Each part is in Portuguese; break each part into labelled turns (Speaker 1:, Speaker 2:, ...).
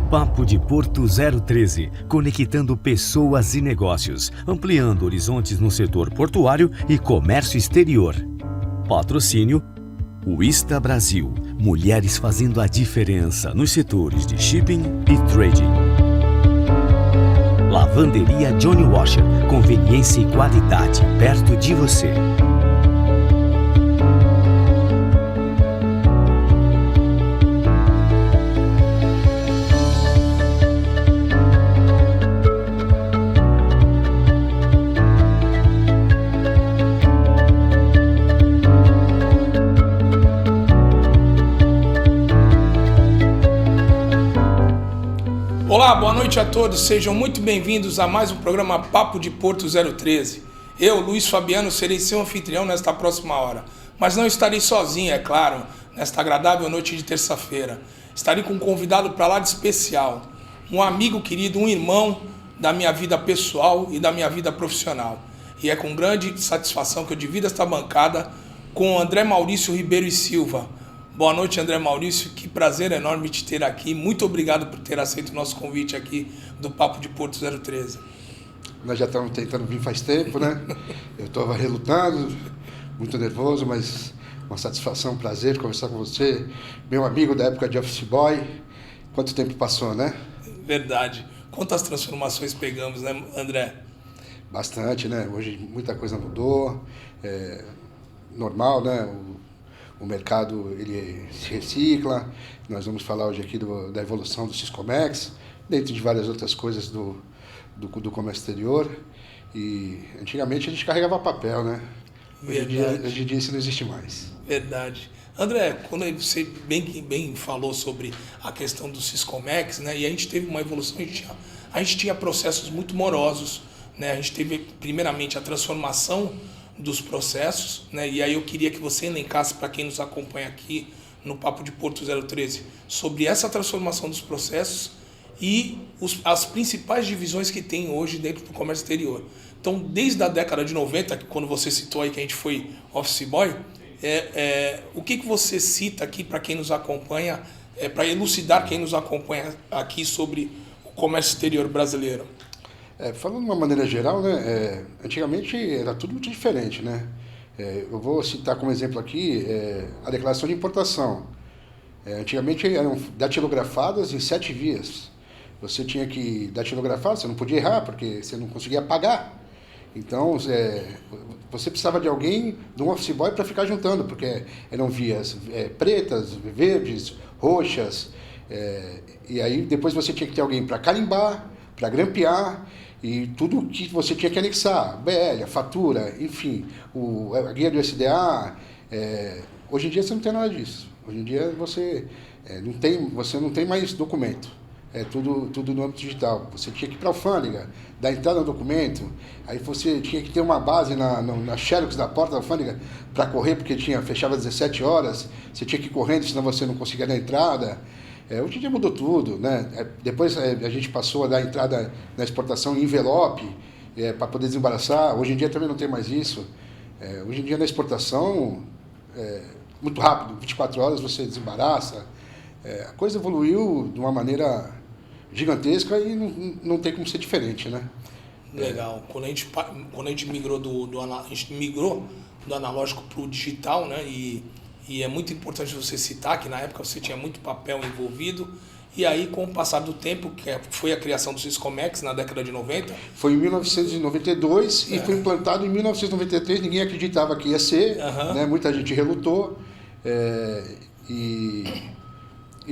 Speaker 1: Papo de Porto 013, conectando pessoas e negócios, ampliando horizontes no setor portuário e comércio exterior. Patrocínio Wista Brasil, mulheres fazendo a diferença nos setores de shipping e trading. Lavanderia Johnny Washer, conveniência e qualidade perto de você.
Speaker 2: Olá, boa noite a todos, sejam muito bem-vindos a mais um programa Papo de Porto 013. Eu, Luiz Fabiano, serei seu anfitrião nesta próxima hora, mas não estarei sozinho, é claro, nesta agradável noite de terça-feira. Estarei com um convidado para lá de especial, um amigo querido, um irmão da minha vida pessoal e da minha vida profissional. E é com grande satisfação que eu divido esta bancada com o André Maurício Ribeiro e Silva. Boa noite, André Maurício, que prazer enorme te ter aqui. Muito obrigado por ter aceito o nosso convite aqui do Papo de Porto 013.
Speaker 3: Nós já estamos tentando vir faz tempo, né? Eu estava relutando, muito nervoso, mas uma satisfação, um prazer conversar com você. Meu amigo da época de office boy. Quanto tempo passou, né? Verdade. Quantas transformações pegamos, né, André? Bastante, né? Hoje muita coisa mudou. É normal, né? O mercado ele se recicla, nós vamos falar hoje aqui da evolução do Siscomex, dentro de várias outras coisas do comércio exterior. E antigamente a gente carregava papel, né? Hoje em dia isso não existe mais. Verdade. André, quando você bem falou sobre a questão do Siscomex, né? E a gente teve uma evolução, a gente tinha processos muito morosos, né? A gente teve primeiramente a transformação dos processos, né? E aí eu queria que você elencasse para quem nos acompanha aqui no Papo de Porto 013 sobre essa transformação dos processos e as principais divisões que tem hoje dentro do comércio exterior. Então, desde a década de 90, quando você citou aí que a gente foi office boy, o que você cita aqui para quem nos acompanha, para elucidar quem nos acompanha aqui sobre o comércio exterior brasileiro? Falando de uma maneira geral, né, antigamente era tudo muito diferente, né? Eu vou citar como exemplo aqui a declaração de importação. Antigamente eram datilografadas em 7 vias. Você tinha que datilografar, você não podia errar, porque você não conseguia pagar. Então, você precisava de alguém, de um office boy, para ficar juntando, porque eram vias pretas, verdes, roxas, e aí depois você tinha que ter alguém para carimbar, para grampear, e tudo que você tinha que anexar, BL, a fatura, enfim, a guia do SDA. Hoje em dia você não tem nada disso. Hoje em dia você não tem mais documento. É tudo no âmbito digital. Você tinha que ir para a alfândega, dar entrada no documento, aí você tinha que ter uma base na xerox da porta da alfândega para correr, porque fechava às 17 horas, você tinha que ir correndo, senão você não conseguia dar entrada. Hoje em dia mudou tudo, né? Depois a gente passou a dar entrada na exportação em envelope para poder desembaraçar. Hoje em dia também não tem mais isso. Hoje em dia na exportação, muito rápido, 24 horas você desembaraça. A coisa evoluiu de uma maneira gigantesca e não tem como ser diferente, né? Legal. Quando a gente migrou do analógico para o digital, né? E é muito importante você citar que na época você tinha muito papel envolvido, e aí com o passar do tempo, que foi a criação do Siscomex na década de 90. Foi em 1992 e foi implantado em 1993, ninguém acreditava que ia ser, né? Muita gente relutou, e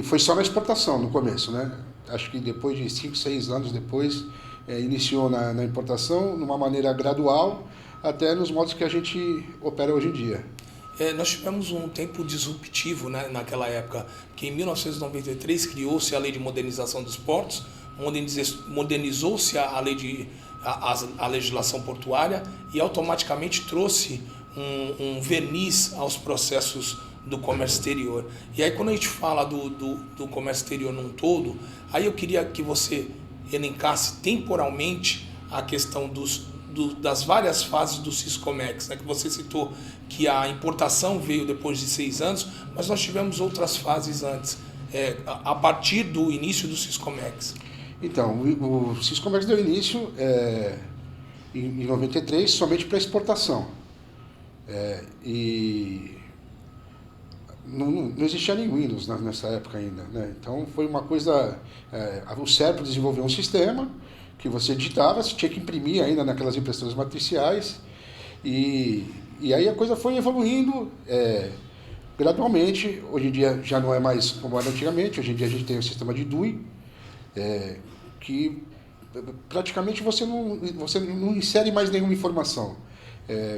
Speaker 3: foi só na exportação no começo, né? Acho que depois de 5, 6 anos depois, iniciou na importação, de uma maneira gradual, até nos modos que a gente opera hoje em dia. Nós tivemos um tempo disruptivo, né, naquela época, que em 1993 criou-se a Lei de Modernização dos Portos, modernizou-se a legislação portuária e automaticamente trouxe um verniz aos processos do comércio exterior. E aí quando a gente fala do comércio exterior num todo, aí eu queria que você elencasse temporalmente a questão das várias fases do Siscomex, né, que você citou que a importação veio depois de 6 anos, mas nós tivemos outras fases antes.
Speaker 2: a partir do início do Siscomex?
Speaker 3: Então, o Siscomex deu início em 93 somente para exportação. E não existia nem Windows nessa época ainda, né? Então foi uma coisa... o Serpro desenvolveu um sistema que você digitava, você tinha que imprimir ainda naquelas impressoras matriciais, e aí a coisa foi evoluindo gradualmente. Hoje em dia já não é mais como era antigamente. Hoje em dia a gente tem o sistema de DUI, que praticamente você não insere mais nenhuma informação.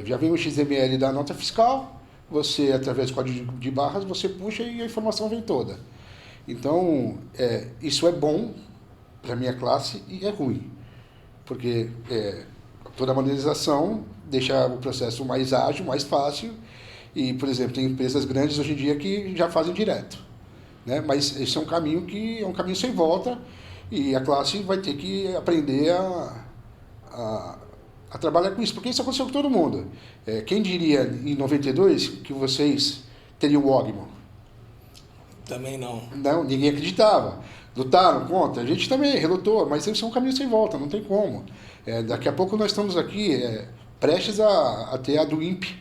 Speaker 3: Já vem o XML da nota fiscal, você, através do código de barras, você puxa e a informação vem toda. Então, isso é bom para a minha classe e é ruim, porque toda a modernização deixa o processo mais ágil, mais fácil, e, por exemplo, tem empresas grandes hoje em dia que já fazem direto, né? Mas esse é um caminho sem volta, e a classe vai ter que aprender a trabalhar com isso, porque isso aconteceu com todo mundo. Quem diria em 92 que vocês teriam o Ogmo?
Speaker 2: Também não.
Speaker 3: Não, ninguém acreditava. Lutaram contra? A gente também relutou, mas isso é um caminho sem volta, não tem como. Daqui a pouco nós estamos aqui prestes a ter a do INPE,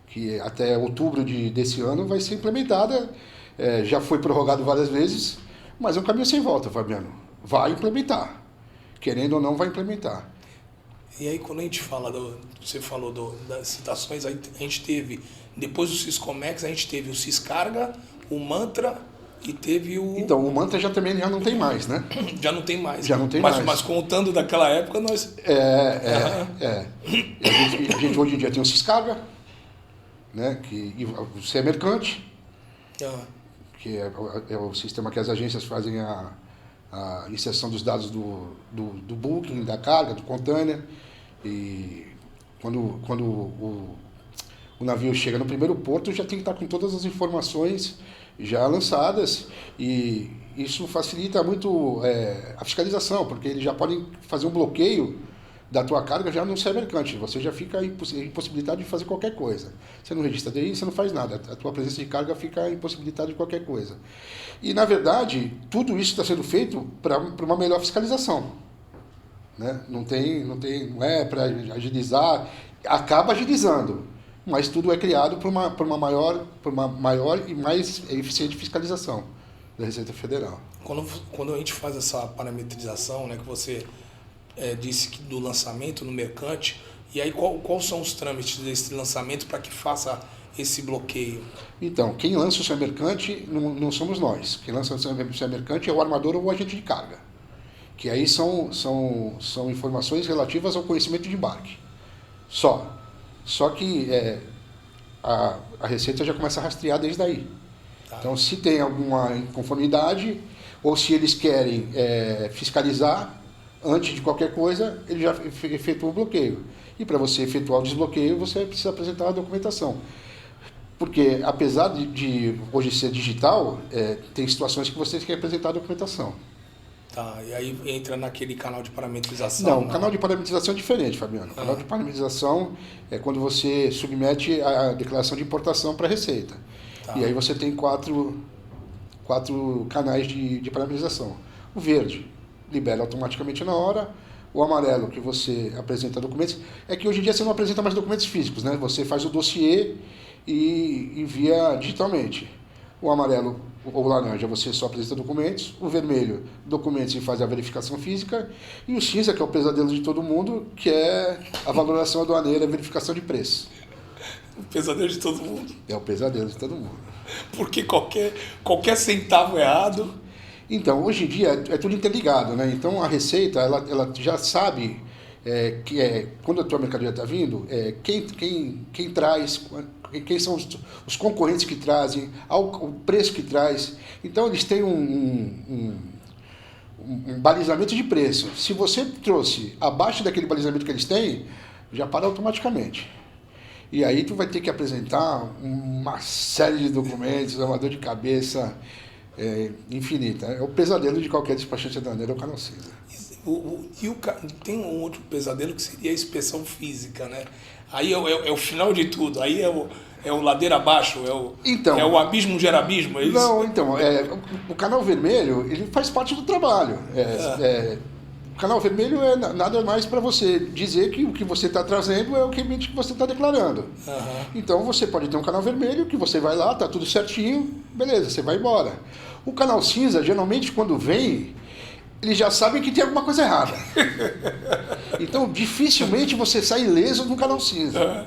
Speaker 3: que até outubro desse ano vai ser implementada. Já foi prorrogado várias vezes, mas é um caminho sem volta, Fabiano. Vai implementar. Querendo ou não, vai implementar.
Speaker 2: E aí, quando a gente fala você falou das citações, a gente teve, depois do Siscomex, a gente teve o Siscarga, o Mantra e teve o...
Speaker 3: Então, o Mantra também já não tem mais, né?
Speaker 2: Já não tem mais.
Speaker 3: Já não tem mais.
Speaker 2: Mas contando daquela época, nós...
Speaker 3: A gente hoje em dia tem o Siscarga, né? E o CE Mercante, que é o sistema que as agências fazem a inserção dos dados do booking, da carga, do container, e quando o navio chega no primeiro porto, já tem que estar com todas as informações já lançadas, e isso facilita muito a fiscalização, porque eles já podem fazer um bloqueio da tua carga já no CE Mercante. Você já fica impossibilitado de fazer qualquer coisa. Você não registra DI, você não faz nada. A tua presença de carga fica impossibilitada de qualquer coisa. E, na verdade, tudo isso está sendo feito para uma melhor fiscalização, né? Não é para agilizar, acaba agilizando, mas tudo é criado por uma maior e mais eficiente fiscalização da Receita Federal.
Speaker 2: Quando a gente faz essa parametrização, né, que você disse que do lançamento no mercante, e aí quais são os trâmites desse lançamento para que faça esse bloqueio?
Speaker 3: Então, quem lança o CE Mercante não somos nós. Quem lança o CE Mercante é o armador ou o agente de carga, que aí são informações relativas ao conhecimento de embarque. Só que a Receita já começa a rastrear desde aí. Tá. Então, se tem alguma inconformidade, ou se eles querem fiscalizar, antes de qualquer coisa, ele já efetua o bloqueio. E para você efetuar o desbloqueio, você precisa apresentar a documentação. Porque, apesar de hoje ser digital, tem situações que você tem que apresentar a documentação.
Speaker 2: Tá, e aí entra naquele canal de parametrização?
Speaker 3: Não, o canal de parametrização é diferente, Fabiano. O canal de parametrização é quando você submete a declaração de importação para a Receita. Tá. E aí você tem quatro canais de parametrização. O verde libera automaticamente na hora. O amarelo, que você apresenta documentos. É que hoje em dia você não apresenta mais documentos físicos, né? Você faz o dossiê e envia digitalmente. O amarelo ou laranja, você só apresenta documentos. O vermelho, documentos e faz a verificação física. E o cinza, que é o pesadelo de todo mundo, que é a valoração aduaneira, a verificação de preço.
Speaker 2: O pesadelo de todo mundo?
Speaker 3: É o pesadelo de todo mundo.
Speaker 2: Porque qualquer centavo errado...
Speaker 3: Então, hoje em dia é tudo interligado, né? Então, a Receita, ela já sabe que quando a tua mercadoria está vindo, quem traz, quem são os concorrentes que trazem, o preço que traz. Então, eles têm um balizamento de preço. Se você trouxe abaixo daquele balizamento que eles têm, já para automaticamente. E aí tu vai ter que apresentar uma série de documentos, é uma dor de cabeça... infinita. É o pesadelo de qualquer despachante aduaneiro, é o canal cinza.
Speaker 2: Tem um outro pesadelo que seria a inspeção física, né? Aí é o final de tudo. Aí é o ladeira abaixo,
Speaker 3: Então,
Speaker 2: é o abismo gera abismo, é isso?
Speaker 3: Não, então, o canal vermelho, ele faz parte do trabalho. O canal vermelho é nada mais para você dizer que o que você está trazendo é o que você está declarando.
Speaker 2: Uhum.
Speaker 3: Então você pode ter um canal vermelho que você vai lá, tá tudo certinho, beleza, você vai embora. O canal cinza, geralmente quando vem, eles já sabem que tem alguma coisa errada. Então dificilmente você sai ileso no canal cinza.
Speaker 2: Uhum.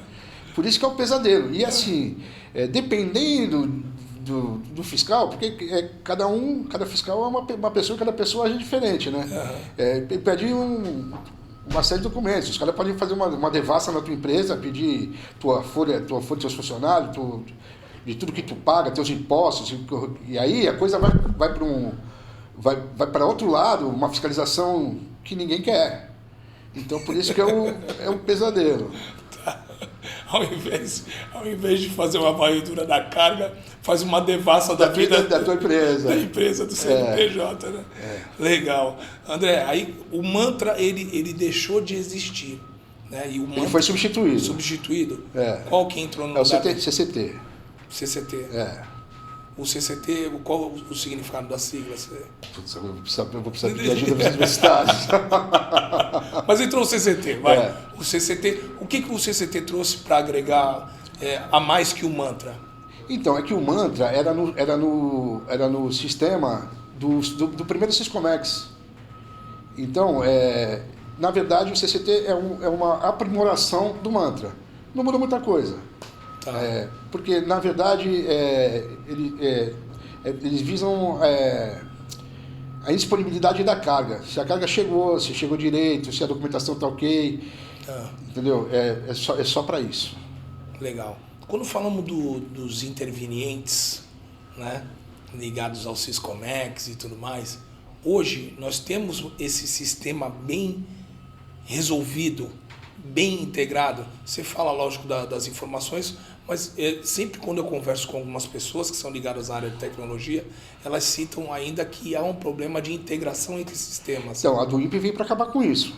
Speaker 3: Por isso que é o pesadelo. E assim, dependendo do fiscal, porque cada fiscal é uma pessoa, cada pessoa age diferente, né? Ele pede uma série de documentos. Os caras podem fazer uma devassa na tua empresa, pedir tua folha dos teus funcionários, de tudo que tu paga, teus impostos, e aí a coisa vai para outro lado, uma fiscalização que ninguém quer. Então por isso que é um pesadelo.
Speaker 2: Ao invés de fazer uma varredura da carga, faz uma devassa da vida
Speaker 3: da tua empresa.
Speaker 2: Da empresa, do CNPJ, né? Legal. André, aí o mantra, ele deixou de existir. Né? E o mantra
Speaker 3: ele foi substituído.
Speaker 2: Substituído? Qual que entrou no
Speaker 3: É o
Speaker 2: lugar?
Speaker 3: CCT.
Speaker 2: CCT. O CCT, qual o significado da sigla?
Speaker 3: Putz, eu vou precisar pedir ajuda para os universitários.
Speaker 2: Mas entrou o CCT, vai. O CCT, o que o CCT trouxe para agregar a mais que o mantra?
Speaker 3: Então, é que o mantra era no sistema do primeiro Syscomex. Então, na verdade, o CCT é uma aprimoração do mantra. Não muda muita coisa.
Speaker 2: Tá.
Speaker 3: Porque, na verdade, eles visam a indisponibilidade da carga. Se a carga chegou, se chegou direito, se a documentação está ok. Entendeu? É só para isso.
Speaker 2: Legal. Quando falamos dos intervenientes, né, ligados ao Syscomex e tudo mais, hoje nós temos esse sistema bem resolvido, bem integrado. Você fala, lógico, das informações, mas sempre quando eu converso com algumas pessoas que são ligadas à área de tecnologia, elas citam ainda que há um problema de integração entre sistemas.
Speaker 3: Então, a do INPE veio para acabar com isso.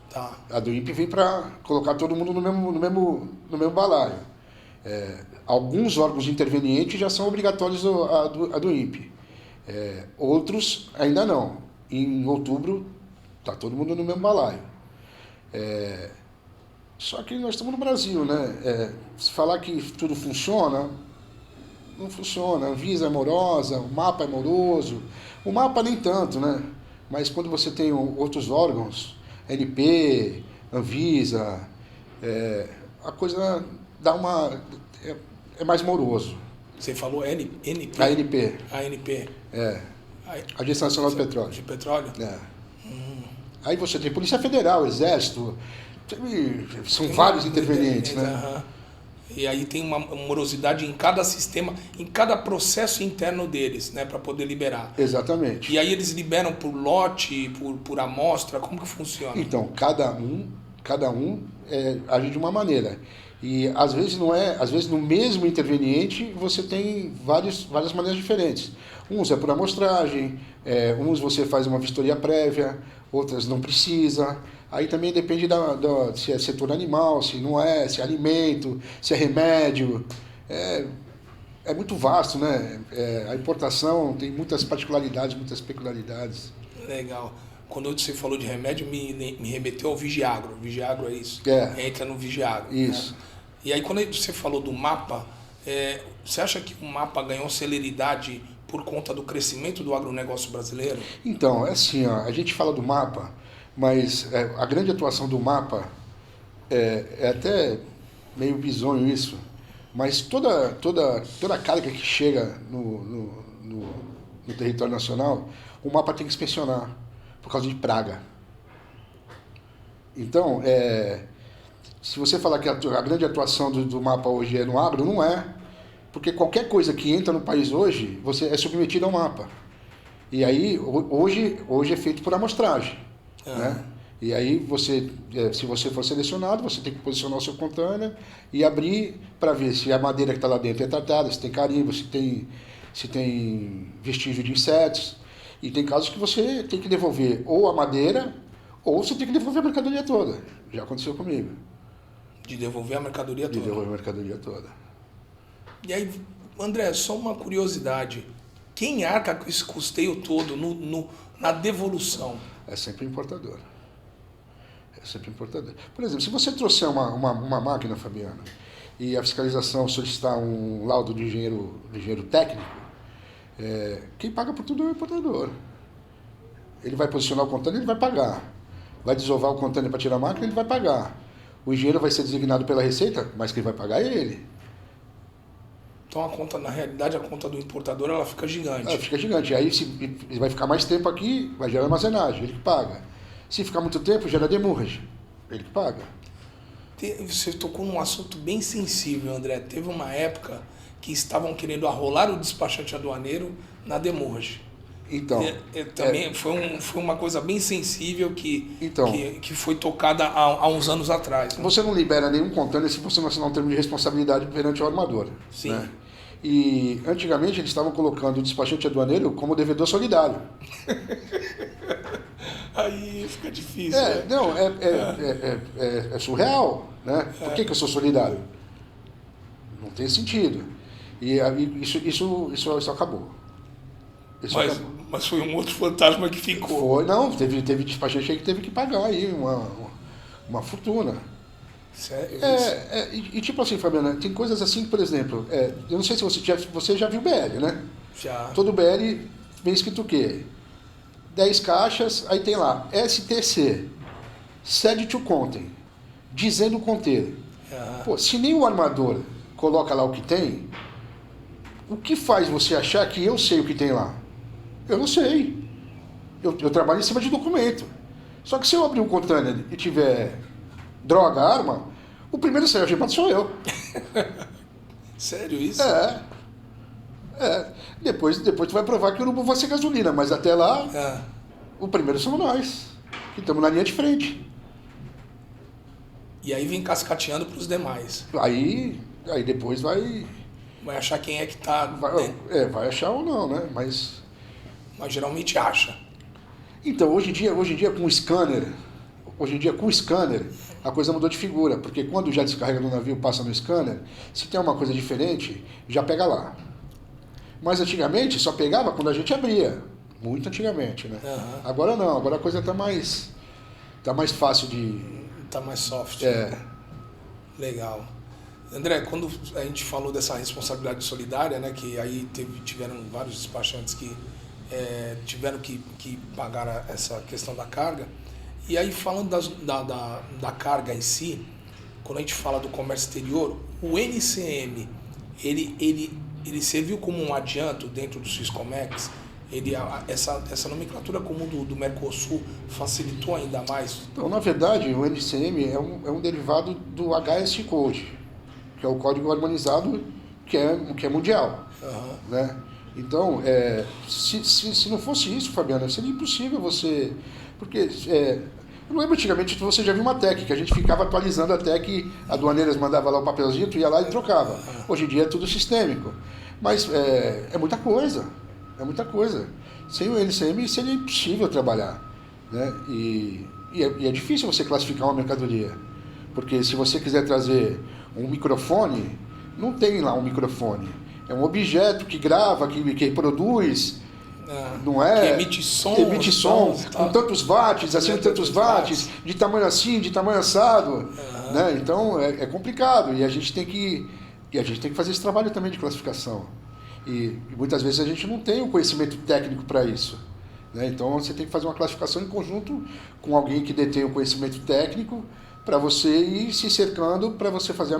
Speaker 2: Tá.
Speaker 3: A do INPE veio para colocar todo mundo no mesmo balaio. Alguns órgãos intervenientes já são obrigatórios a do INPE. Outros ainda não. Em outubro está todo mundo no mesmo balaio. Só que nós estamos no Brasil, né? Se falar que tudo funciona, não funciona. A Anvisa é morosa, o mapa é moroso. O mapa nem tanto, né? Mas quando você tem outros órgãos, ANP, Anvisa, a coisa dá é mais moroso.
Speaker 2: Você falou ANP?
Speaker 3: ANP.
Speaker 2: ANP.
Speaker 3: Agência Nacional do Petróleo.
Speaker 2: De petróleo?
Speaker 3: Aí você tem Polícia Federal, Exército, são vários intervenientes, né?
Speaker 2: E aí tem uma morosidade em cada sistema, em cada processo interno deles, né, para poder liberar.
Speaker 3: Exatamente.
Speaker 2: E aí eles liberam por lote, por amostra, como que funciona?
Speaker 3: Então, cada um age de uma maneira. E às vezes no mesmo interveniente você tem várias maneiras diferentes. Uns é por amostragem, uns você faz uma vistoria prévia, outras não precisa. Aí também depende se é setor animal, se não é, se é alimento, se é remédio. É muito vasto, né? A importação tem muitas particularidades, muitas peculiaridades.
Speaker 2: Legal. Quando você falou de remédio, me remeteu ao Vigiagro. Vigiagro é isso? Entra no Vigiagro.
Speaker 3: Isso.
Speaker 2: Né? E aí quando você falou do mapa, você acha que o mapa ganhou celeridade por conta do crescimento do agronegócio brasileiro?
Speaker 3: Então, é assim, ó, a gente fala do mapa, mas a grande atuação do mapa é até meio bizonho isso, mas toda a carga que chega no território nacional, o mapa tem que inspecionar por causa de praga. Então, se você falar que a grande atuação do mapa hoje é no agro, não é. Porque qualquer coisa que entra no país hoje, você é submetido ao mapa. E aí, hoje é feito por amostragem. Né? E aí, se você for selecionado, você tem que posicionar o seu container e abrir para ver se a madeira que está lá dentro é tratada, se tem carimbo, se tem vestígio de insetos. E tem casos que você tem que devolver ou a madeira, ou você tem que devolver a mercadoria toda. Já aconteceu comigo.
Speaker 2: De devolver a mercadoria toda?
Speaker 3: De devolver a mercadoria toda.
Speaker 2: E aí, André, só uma curiosidade. Quem arca com esse custeio todo na devolução?
Speaker 3: É sempre importador. É sempre importador. Por exemplo, se você trouxer uma máquina, Fabiano, e a fiscalização solicitar um laudo de engenheiro técnico, quem paga por tudo é o importador. Ele vai posicionar o container, ele vai pagar. Vai desovar o container para tirar a máquina, ele vai pagar. O engenheiro vai ser designado pela Receita, mas quem vai pagar é ele.
Speaker 2: Então a conta, na realidade, a conta do importador, ela fica gigante.
Speaker 3: Ela fica gigante. Aí ele vai ficar mais tempo aqui, vai gerar armazenagem, ele que paga. Se ficar muito tempo, gera demurrage, ele que paga.
Speaker 2: Você tocou num assunto bem sensível, André. Teve uma época que estavam querendo arrolar o despachante aduaneiro na demurrage.
Speaker 3: Então,
Speaker 2: também foi uma coisa bem sensível que foi tocada há uns anos atrás. Né?
Speaker 3: Você não libera nenhum container se você não assinar um termo de responsabilidade perante o armador.
Speaker 2: Sim.
Speaker 3: Né? E antigamente eles estavam colocando o despachante aduaneiro como devedor solidário.
Speaker 2: Aí fica difícil.
Speaker 3: Né? Não, é surreal. Né? Por que eu sou solidário? Não tem sentido. E isso acabou.
Speaker 2: Mas foi um outro fantasma que ficou.
Speaker 3: Não, teve despachante aí que teve que pagar aí uma fortuna.
Speaker 2: Sério?
Speaker 3: E tipo assim, Fabiana, tem coisas assim, por exemplo, eu não sei se você já viu BL, né?
Speaker 2: Já.
Speaker 3: Todo BL vem escrito o quê? 10 caixas, aí tem lá, STC, Said to Contain, dizendo conter. Pô, se nem o armador coloca lá o que tem, o que faz você achar que eu sei o que tem lá? Eu não sei. Eu trabalho em cima de documento. Só que se eu abrir um container e tiver droga, arma, o primeiro a ser algemado sou eu.
Speaker 2: Sério isso?
Speaker 3: Depois tu vai provar que o urubu vai ser gasolina, mas até lá, o primeiro somos nós, que estamos na linha de frente.
Speaker 2: E aí vem cascateando para os demais.
Speaker 3: Aí depois vai
Speaker 2: achar quem é que está...
Speaker 3: Vai achar ou não, né? Mas
Speaker 2: geralmente acha.
Speaker 3: Então, hoje em dia com o scanner, a coisa mudou de figura, porque quando já descarrega no navio, passa no scanner, se tem uma coisa diferente, já pega lá. Mas antigamente só pegava quando a gente abria, muito antigamente, né? Agora não, agora a coisa está mais fácil de...
Speaker 2: Está mais soft. Legal. André, quando a gente falou dessa responsabilidade solidária, né, que aí tiveram vários despachantes que tiveram que pagar essa questão da carga, e aí falando da carga em si, quando a gente fala do comércio exterior, o NCM, ele serviu como um adianto dentro do Swiscomex? Essa nomenclatura comum do Mercosul facilitou ainda mais?
Speaker 3: Então, na verdade, o NCM é um derivado do HS Code, que é o código harmonizado que é mundial. Né? Então, se não fosse isso, Fabiana, seria impossível você... Porque, eu lembro antigamente, você já viu uma TEC, que a gente ficava atualizando a TEC, a aduaneiras mandava lá o papelzinho, tu ia lá e trocava. Hoje em dia é tudo sistêmico. Mas é muita coisa, Sem o NCM seria impossível trabalhar. Né? E é difícil você classificar uma mercadoria. Porque se você quiser trazer um microfone, não tem lá um microfone. É um objeto que grava, que produz, não é?
Speaker 2: Que emite som
Speaker 3: com tantos watts, acima de tantos watts, de tamanho assim, de tamanho assado. Né? Então é complicado e a gente tem que fazer esse trabalho também de classificação. E muitas vezes a gente não tem o conhecimento técnico para isso. Né? Então você tem que fazer uma classificação em conjunto com alguém que detém o conhecimento técnico para você ir se cercando, para você fazer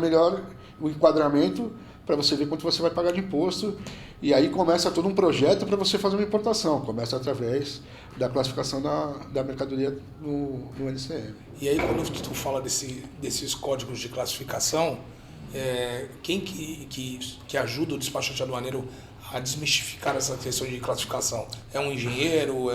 Speaker 3: o enquadramento, para você ver quanto você vai pagar de imposto. E aí começa todo um projeto para você fazer uma importação. Começa através da classificação da mercadoria no NCM.
Speaker 2: E aí quando tu fala desses códigos de classificação, quem que ajuda o despachante aduaneiro a desmistificar essa questão de classificação? É um engenheiro?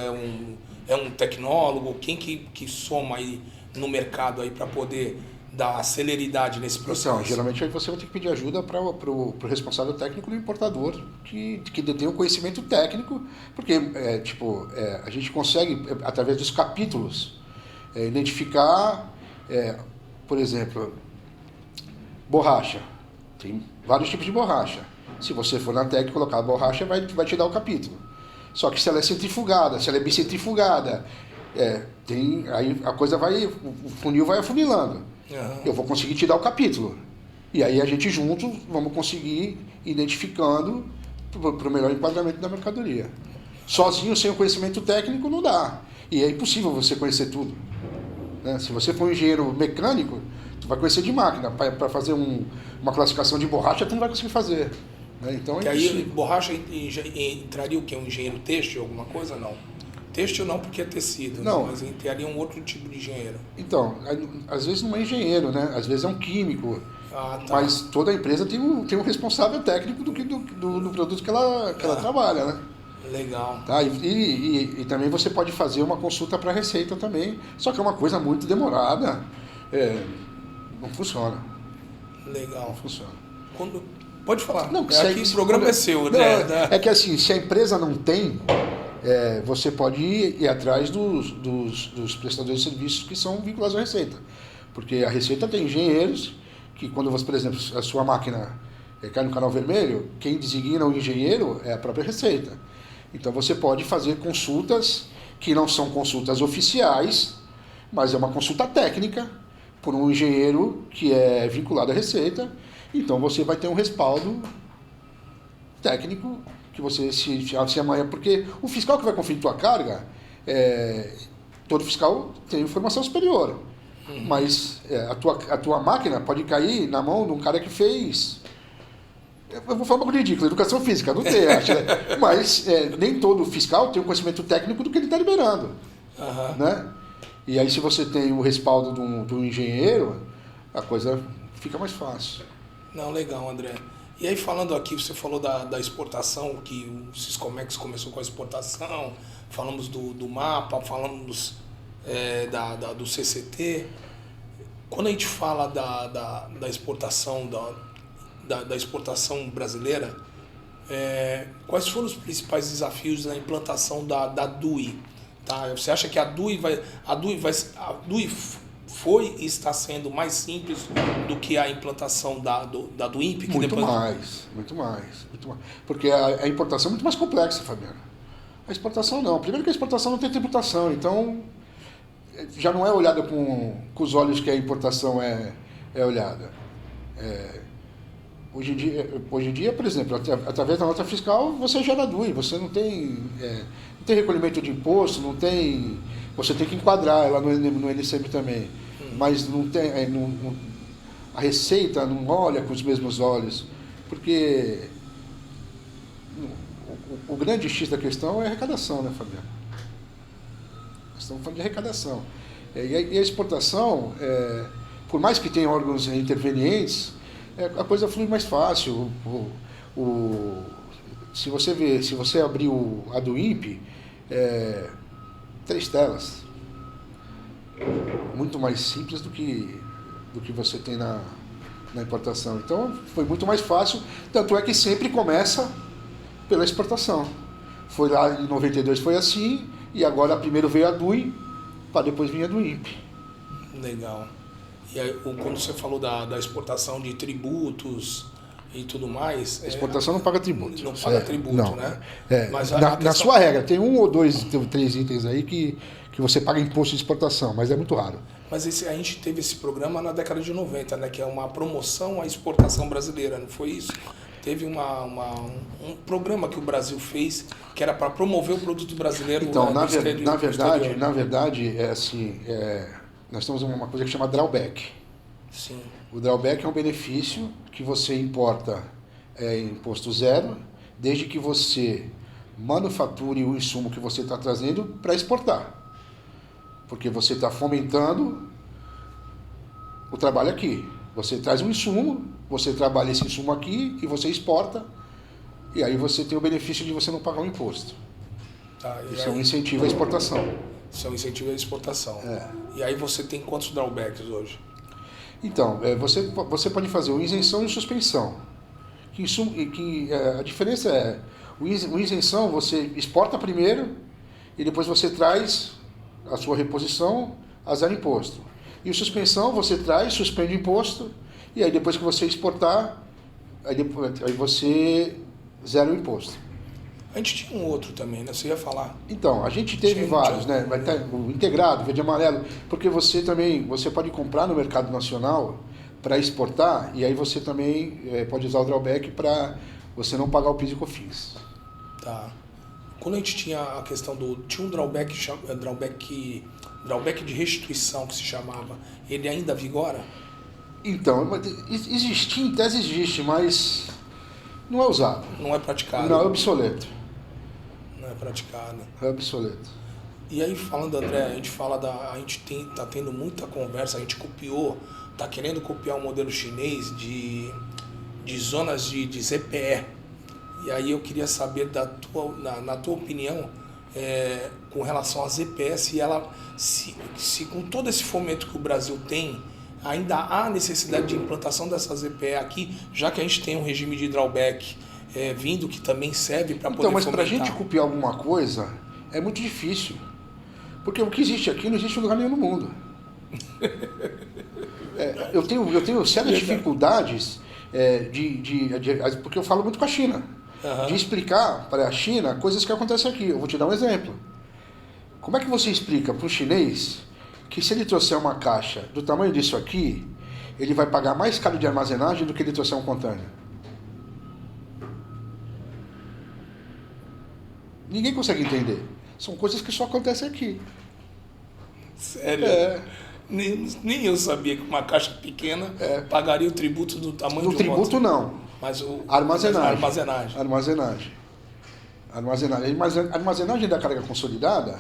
Speaker 2: É um tecnólogo? Quem que soma aí no mercado aí para poder dar celeridade nesse processo?
Speaker 3: Então, geralmente aí você vai ter que pedir ajuda para o responsável técnico do importador, que detém um conhecimento técnico, porque a gente consegue, através dos capítulos, identificar, por exemplo, borracha. Tem vários tipos de borracha. Se você for na técnica colocar a borracha, vai te dar o capítulo. Só que se ela é centrifugada, se ela é bicentrifugada, aí a coisa o funil vai afunilando. Eu vou conseguir te dar o capítulo. E aí a gente juntos vamos conseguir identificando para o melhor enquadramento da mercadoria. Sozinho, sem o conhecimento técnico, não dá. E é impossível você conhecer tudo. Né? Se você for um engenheiro mecânico, tu vai conhecer de máquina. Para fazer uma classificação de borracha, tu não vai conseguir fazer. Né? Então,
Speaker 2: que aí, borracha entraria o quê? Um engenheiro têxtil, alguma coisa? Não. Têxtil não, porque é tecido, não. Né? Mas entraria um outro tipo de engenheiro.
Speaker 3: Então, às vezes não é engenheiro, né? Às vezes é um químico.
Speaker 2: Tá.
Speaker 3: Mas toda empresa tem um responsável técnico do produto que ela trabalha, né?
Speaker 2: Legal.
Speaker 3: Tá? E também você pode fazer uma consulta para receita também, só que é uma coisa muito demorada, não funciona.
Speaker 2: Legal.
Speaker 3: Não funciona.
Speaker 2: Pode falar.
Speaker 3: Não,
Speaker 2: aqui o programa é seu.
Speaker 3: Não, é que assim, se a empresa não tem, você pode ir atrás dos prestadores de serviços que são vinculados à receita. Porque a receita tem engenheiros que quando você, por exemplo, a sua máquina cai no canal vermelho, quem designa o engenheiro é a própria receita. Então você pode fazer consultas que não são consultas oficiais, mas é uma consulta técnica por um engenheiro que é vinculado à receita. Então você vai ter um respaldo técnico que você se amanhã, porque o fiscal que vai conferir tua carga, todo fiscal tem informação superior. Mas a tua máquina pode cair na mão de um cara que fez... Eu vou falar um pouco ridículo, educação física, não tem, acho, né? Mas nem todo fiscal tem o conhecimento técnico do que ele está liberando. Né? E aí se você tem o respaldo de um engenheiro, a coisa fica mais fácil.
Speaker 2: Não, legal, André. E aí falando aqui, você falou da exportação, que o Siscomex começou com a exportação, falamos do mapa, falamos do CCT. Quando a gente fala da exportação, da exportação brasileira, quais foram os principais desafios na implantação da DUI? Tá? Você acha que a DUI foi e está sendo mais simples do que a implantação da DUIMP?
Speaker 3: Muito mais. Porque a importação é muito mais complexa, Fabiano. A exportação não. Primeiro que a exportação não tem tributação, então já não é olhada com os olhos que a importação é olhada. Hoje em dia, por exemplo, através da nota fiscal, você gera DUI, você não tem recolhimento de imposto, você tem que enquadrar ela no NCM também, mas não tem, a Receita não olha com os mesmos olhos, porque o grande X da questão é a arrecadação, né, Fabiano? Nós estamos falando de arrecadação. E a exportação, por mais que tenha órgãos intervenientes, a coisa flui mais fácil. Se você abrir a DUIMP, 3 telas. Muito mais simples do que você tem na importação. Então, foi muito mais fácil. Tanto é que sempre começa pela exportação. Foi lá em 92, foi assim, e agora primeiro veio a DUI, para depois vir a DUIMP.
Speaker 2: Legal. E aí, quando você falou da exportação de tributos e tudo mais...
Speaker 3: A exportação não paga tributo.
Speaker 2: Não paga tributo, não, né?
Speaker 3: Mas na sua regra, tem 1 ou 2, 3 itens aí que você paga imposto de exportação, mas é muito raro.
Speaker 2: Mas a gente teve esse programa na década de 90, né? Que é uma promoção à exportação brasileira, não foi isso? Teve um programa que o Brasil fez que era para promover o produto brasileiro.
Speaker 3: Então, na verdade, é assim... Nós temos uma coisa que chama drawback.
Speaker 2: Sim.
Speaker 3: O drawback é um benefício que você importa imposto zero, desde que você manufature o insumo que você está trazendo para exportar. Porque você está fomentando o trabalho aqui. Você traz um insumo, você trabalha esse insumo aqui e você exporta, e aí você tem o benefício de você não pagar o imposto.
Speaker 2: Tá,
Speaker 3: Isso é um incentivo à exportação.
Speaker 2: Isso é um incentivo à exportação. E aí você tem quantos drawbacks hoje?
Speaker 3: Então, você pode fazer o isenção e suspensão. A diferença é, o isenção você exporta primeiro e depois você traz a sua reposição a zero imposto. E o suspensão você traz, suspende o imposto, e aí depois que você exportar, aí você zera o imposto.
Speaker 2: A gente tinha um outro também, né? Você ia falar.
Speaker 3: Então, a gente teve vários, né? Vai ter o integrado, verde e amarelo, porque você pode comprar no mercado nacional para exportar, e aí você também pode usar o drawback para você não pagar o PIS e COFINS.
Speaker 2: Tá. Quando a gente tinha a questão tinha um drawback de restituição que se chamava, ele ainda vigora?
Speaker 3: Então, existir, em tese existe, mas não é usado.
Speaker 2: Não é praticado.
Speaker 3: Não, é obsoleto.
Speaker 2: Não é praticado.
Speaker 3: É obsoleto.
Speaker 2: E aí, falando, André, a gente tá tendo muita conversa, a gente tá querendo copiar um modelo chinês de zonas de ZPE. E aí eu queria saber na tua opinião, com relação à ZPE, se com todo esse fomento que o Brasil tem, ainda há necessidade de implantação dessa ZPE aqui, já que a gente tem um regime de drawback vindo que também serve para poder
Speaker 3: Então, mas para a
Speaker 2: fomentar.
Speaker 3: gente copiar alguma coisa é muito difícil. Porque o que existe aqui não existe em lugar nenhum no mundo. Eu tenho sérias dificuldades porque eu falo muito com a China.
Speaker 2: Uhum.
Speaker 3: De explicar para a China coisas que acontecem aqui. Eu vou te dar um exemplo. Como é que você explica para um chinês que se ele trouxer uma caixa do tamanho disso aqui, ele vai pagar mais caro de armazenagem do que ele trouxer um container? Ninguém consegue entender. São coisas que só acontecem aqui.
Speaker 2: Sério? Nem eu sabia que uma caixa pequena pagaria o tributo do tamanho
Speaker 3: do tributo
Speaker 2: container.
Speaker 3: Não.
Speaker 2: Mas
Speaker 3: Armazenagem. A armazenagem da carga consolidada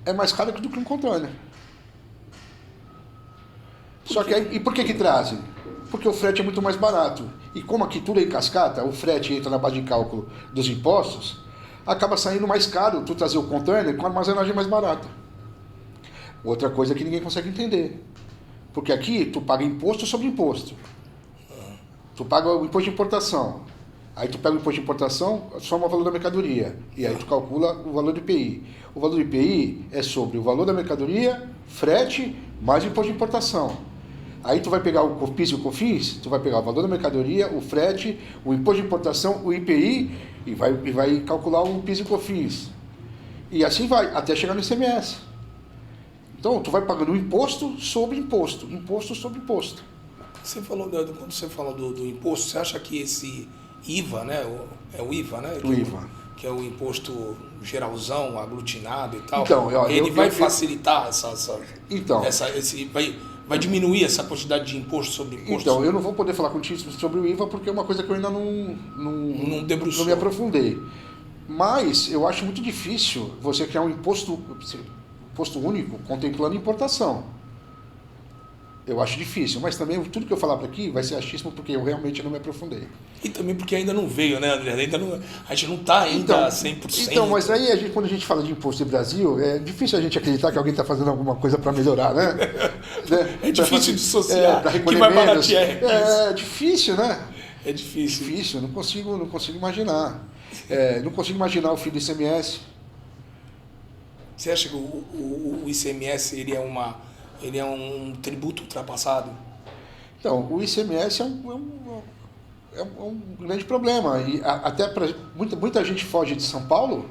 Speaker 3: é mais cara do que um container. Só que e por que trazem? Porque o frete é muito mais barato. E como aqui tudo é em cascata, o frete entra na base de cálculo dos impostos, acaba saindo mais caro tu trazer o container com a armazenagem mais barata. Outra coisa que ninguém consegue entender. Porque aqui tu paga imposto sobre imposto. Tu paga o imposto de importação. Aí tu pega o imposto de importação, soma o valor da mercadoria. E aí tu calcula o valor do IPI. O valor do IPI é sobre o valor da mercadoria, frete, mais o imposto de importação. Aí tu vai pegar o PIS e o COFINS, tu vai pegar o valor da mercadoria, o frete, o imposto de importação, o IPI, e vai calcular o PIS e o COFINS. E assim vai, até chegar no ICMS. Então tu vai pagando imposto sobre imposto, imposto sobre imposto.
Speaker 2: Quando você fala do imposto, você acha que esse IVA, né? É o IVA, né?
Speaker 3: O IVA.
Speaker 2: Que é o imposto geralzão, aglutinado e tal.
Speaker 3: Então,
Speaker 2: ele vai facilitar vai diminuir essa quantidade de imposto sobre imposto?
Speaker 3: Então, eu não vou poder falar contigo sobre o IVA porque é uma coisa que eu ainda não me aprofundei. Mas eu acho muito difícil você criar um imposto único contemplando importação. Eu acho difícil, mas também tudo que eu falar por aqui vai ser achismo porque eu realmente não me aprofundei.
Speaker 2: E também porque ainda não veio, né, André? A gente não está ainda 100%.
Speaker 3: Então, mas aí quando a gente fala de imposto no Brasil, é difícil a gente acreditar que alguém está fazendo alguma coisa para melhorar, né?
Speaker 2: É difícil dissociar que vai baratear.
Speaker 3: É difícil, né?
Speaker 2: É difícil.
Speaker 3: Difícil, não consigo imaginar. Não consigo imaginar o fim do ICMS.
Speaker 2: Você acha que o ICMS ele é um tributo ultrapassado?
Speaker 3: Então, o ICMS é um grande problema. E até muita gente foge de São Paulo,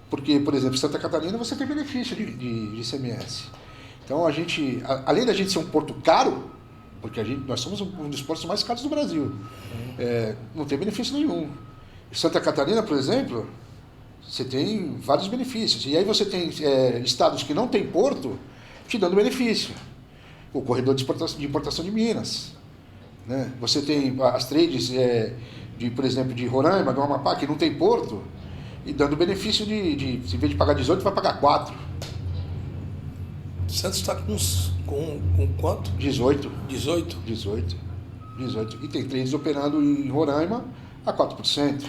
Speaker 3: porque, por exemplo, em Santa Catarina você tem benefício de ICMS. Então, além da gente ser um porto caro, porque nós somos um dos portos mais caros do Brasil, não tem benefício nenhum. Em Santa Catarina, por exemplo, você tem vários benefícios. E aí você tem estados que não têm porto te dando benefício. O corredor de importação de Minas. Né? Você tem as trades, por exemplo, de Roraima, do Amapá, que não tem porto, e dando benefício em vez de pagar 18, vai pagar 4.
Speaker 2: Santos está com quanto?
Speaker 3: 18.
Speaker 2: 18?
Speaker 3: 18. E tem trades operando em Roraima a 4%.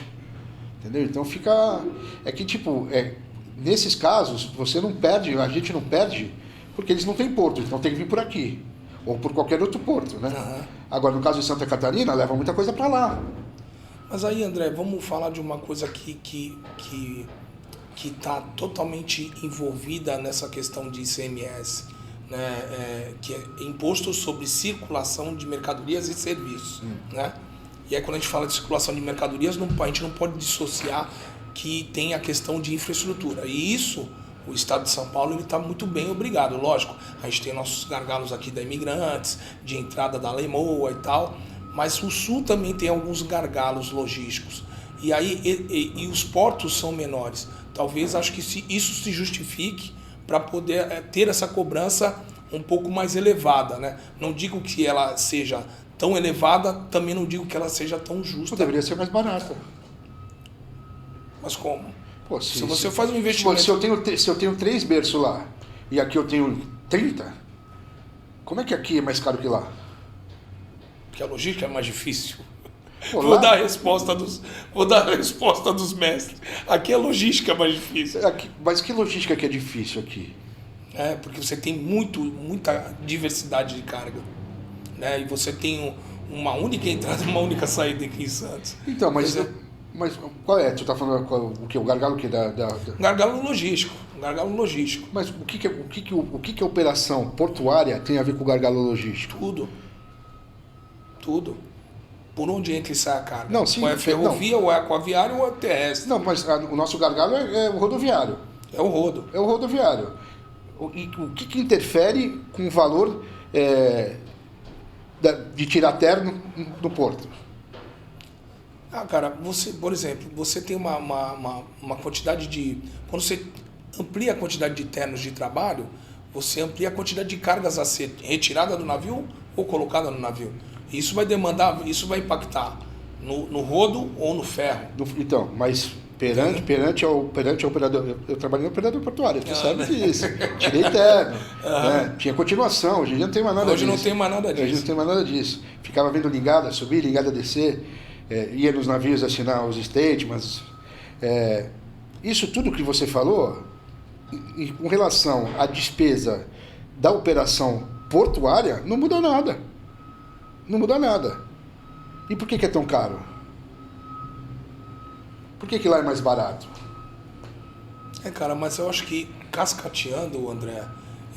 Speaker 3: Entendeu? Então fica... nesses casos, a gente não perde, porque eles não têm porto, então tem que vir por aqui. Ou por qualquer outro porto, né? Uhum. Agora, no caso de Santa Catarina, leva muita coisa para lá.
Speaker 2: Mas aí, André, vamos falar de uma coisa que está totalmente envolvida nessa questão de ICMS, né? Que é imposto sobre circulação de mercadorias e serviços, né? E aí quando a gente fala de circulação de mercadorias, a gente não pode dissociar que tem a questão de infraestrutura. E isso, o Estado de São Paulo está muito bem, obrigado. Lógico, a gente tem nossos gargalos aqui da imigrantes, de entrada da Lemoa e tal, mas o Sul também tem alguns gargalos logísticos. E aí e os portos são menores. Talvez acho que isso se justifique para poder ter essa cobrança um pouco mais elevada, né? Não digo que ela seja tão elevada, também não digo que ela seja tão justa.
Speaker 3: Deveria ser mais barata.
Speaker 2: Mas como?
Speaker 3: Pô,
Speaker 2: se você faz um investimento...
Speaker 3: Se eu tenho 3 berços lá e aqui eu tenho 30, como é que aqui é mais caro que lá?
Speaker 2: Porque a logística é mais difícil.
Speaker 3: Pô,
Speaker 2: vou dar a resposta dos mestres. Aqui a logística é mais difícil.
Speaker 3: Mas que logística que é difícil aqui?
Speaker 2: Porque você tem muita diversidade de carga. Né? E você tem uma única entrada e uma única saída aqui em Santos.
Speaker 3: Então, mas qual é? Tu tá falando o que? O gargalo que
Speaker 2: Gargalo logístico.
Speaker 3: Mas o que a operação portuária tem a ver com o gargalo logístico? Tudo. Por onde entra e sai a carga? Não, sim,
Speaker 2: ou é ferrovia, ou é aquaviário, ou é terrestre.
Speaker 3: Não, mas o nosso gargalo é o rodoviário.
Speaker 2: É o rodo.
Speaker 3: É o rodoviário. O que interfere com o valor de tirar terno no porto?
Speaker 2: Cara, por exemplo, você tem uma quantidade de... Quando você amplia a quantidade de ternos de trabalho, você amplia a quantidade de cargas a ser retirada do navio ou colocada no navio. Isso vai impactar no rodo ou no ferro.
Speaker 3: Então, mas perante o operador, eu trabalhei no operador portuário, tu sabe disso. Tirei terno, né? Tinha continuação, hoje em dia não tem mais nada disso.
Speaker 2: Hoje não tem mais nada disso.
Speaker 3: Ficava vendo ligada subir, ligada descer, ia nos navios assinar os statements. Isso tudo que você falou, com relação à despesa da operação portuária, não muda nada. Não muda nada. E por que é tão caro? Por que lá é mais barato?
Speaker 2: Cara, mas eu acho que, cascateando, André,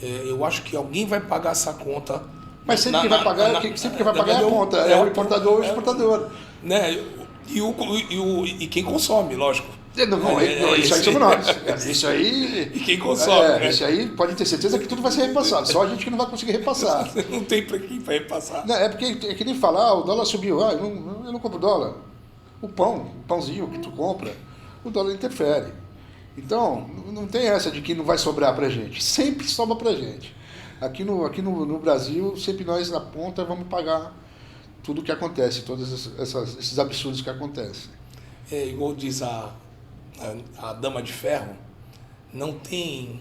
Speaker 2: eu acho que alguém vai pagar essa conta.
Speaker 3: Mas sempre que vai pagar é a conta, é o importador ou o exportador.
Speaker 2: Né? E quem consome, lógico.
Speaker 3: Isso aí somos nós. Isso aí.
Speaker 2: E quem consome.
Speaker 3: Isso aí pode ter certeza que tudo vai ser repassado. Só a gente que não vai conseguir repassar.
Speaker 2: Não tem para quem vai repassar.
Speaker 3: Não, porque é que nem falar, o dólar subiu. Eu não compro dólar. O pãozinho que tu compra, o dólar interfere. Então, não tem essa de que não vai sobrar pra gente. Sempre sobra pra gente. Aqui no Brasil, sempre nós na ponta vamos pagar tudo o que acontece, todos esses absurdos que acontecem.
Speaker 2: Igual diz a Dama de Ferro, não tem,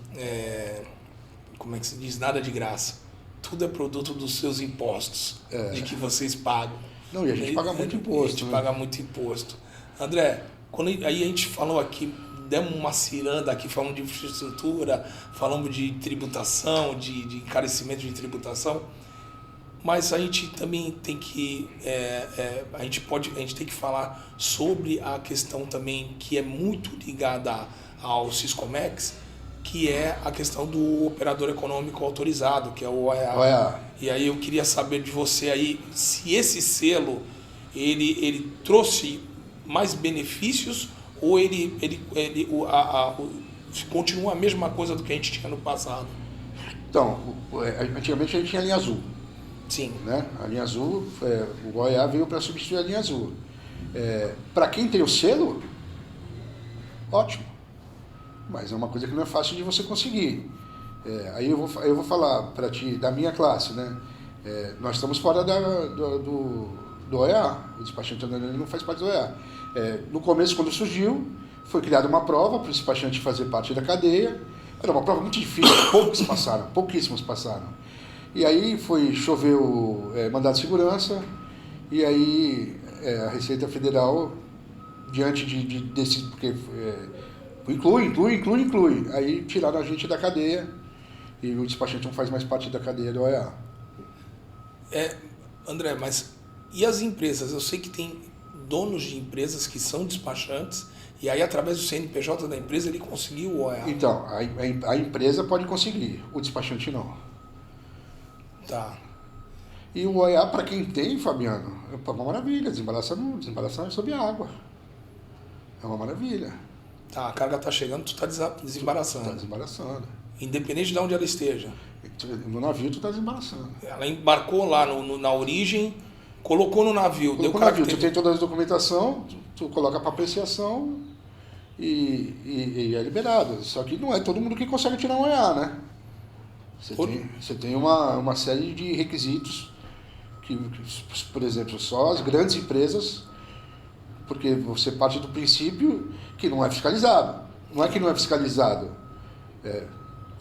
Speaker 2: como é que se diz, nada de graça. Tudo é produto dos seus impostos, de que vocês pagam.
Speaker 3: Não, e a gente paga muito imposto.
Speaker 2: A gente paga muito imposto. André, aí a gente falou aqui, demos uma ciranda aqui, falando de infraestrutura, falamos de tributação, de encarecimento de tributação, mas a gente também tem que a gente tem que falar sobre a questão também que é muito ligada ao Siscomex, que é a questão do operador econômico autorizado, que é o OEA. E aí eu queria saber de você aí se esse selo ele trouxe mais benefícios ou ele continua a mesma coisa do que a gente tinha no passado.
Speaker 3: Então, antigamente a gente tinha a linha azul.
Speaker 2: Sim.
Speaker 3: Né? A linha azul, o OEA veio para substituir a linha azul. Para quem tem o selo, ótimo. Mas é uma coisa que não é fácil de você conseguir. Aí eu vou falar para ti da minha classe, né? Nós estamos fora do OEA. O despachante aduaneiro não faz parte do OEA. No começo, quando surgiu, foi criada uma prova para o despachante fazer parte da cadeia. Era uma prova muito difícil, pouquíssimos passaram. E aí choveu mandado de segurança, e aí a Receita Federal, diante desse... porque inclui. Aí tiraram a gente da cadeia, e o despachante não faz mais parte da cadeia do OEA.
Speaker 2: André, mas e as empresas? Eu sei que tem donos de empresas que são despachantes, e aí através do CNPJ da empresa ele conseguiu o OEA.
Speaker 3: Então, a empresa pode conseguir, o despachante não.
Speaker 2: Tá.
Speaker 3: E o OEA, para quem tem, Fabiano, é uma maravilha. Desembaraçar é sob água. É uma maravilha.
Speaker 2: Tá, a carga está chegando, tu está desembaraçando.
Speaker 3: Está desembaraçando.
Speaker 2: Independente de onde ela esteja.
Speaker 3: No navio, tu está desembaraçando.
Speaker 2: Ela embarcou lá na origem, colocou no navio.
Speaker 3: Colocou no navio, tu tem toda a documentação, tu coloca para apreciação e é liberado. Só que não é todo mundo que consegue tirar um OEA, né? Você tem uma série de requisitos que, por exemplo, só as grandes empresas, porque você parte do princípio que não é fiscalizado. Não é que não é fiscalizado,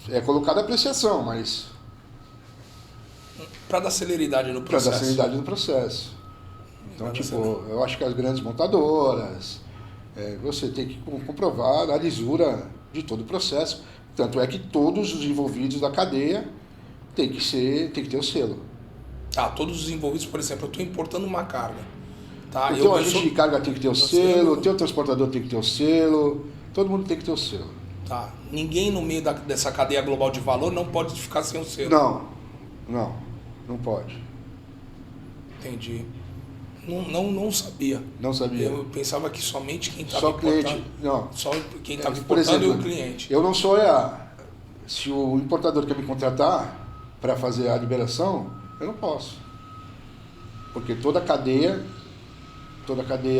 Speaker 3: é colocada a apreciação, mas...
Speaker 2: Para dar celeridade no processo.
Speaker 3: Para dar celeridade no processo. Então, eu acho que as grandes montadoras, você tem que comprovar a lisura de todo o processo. Tanto é que todos os envolvidos da cadeia tem que ter o selo.
Speaker 2: Ah, todos os envolvidos, por exemplo, eu estou importando uma carga. Tá?
Speaker 3: O teu agente de carga tem que ter o selo, o teu transportador tem que ter o selo, todo mundo tem que ter o selo.
Speaker 2: Tá. Ninguém no meio dessa cadeia global de valor não pode ficar sem o selo.
Speaker 3: Não pode.
Speaker 2: Entendi. Não sabia.
Speaker 3: Não sabia.
Speaker 2: Eu pensava que somente quem estava importando...
Speaker 3: Cliente, não.
Speaker 2: Só quem estava
Speaker 3: Por
Speaker 2: importando
Speaker 3: exemplo,
Speaker 2: e o cliente.
Speaker 3: Eu não sou EA. Se o importador quer me contratar para fazer a liberação, eu não posso. Porque toda a cadeia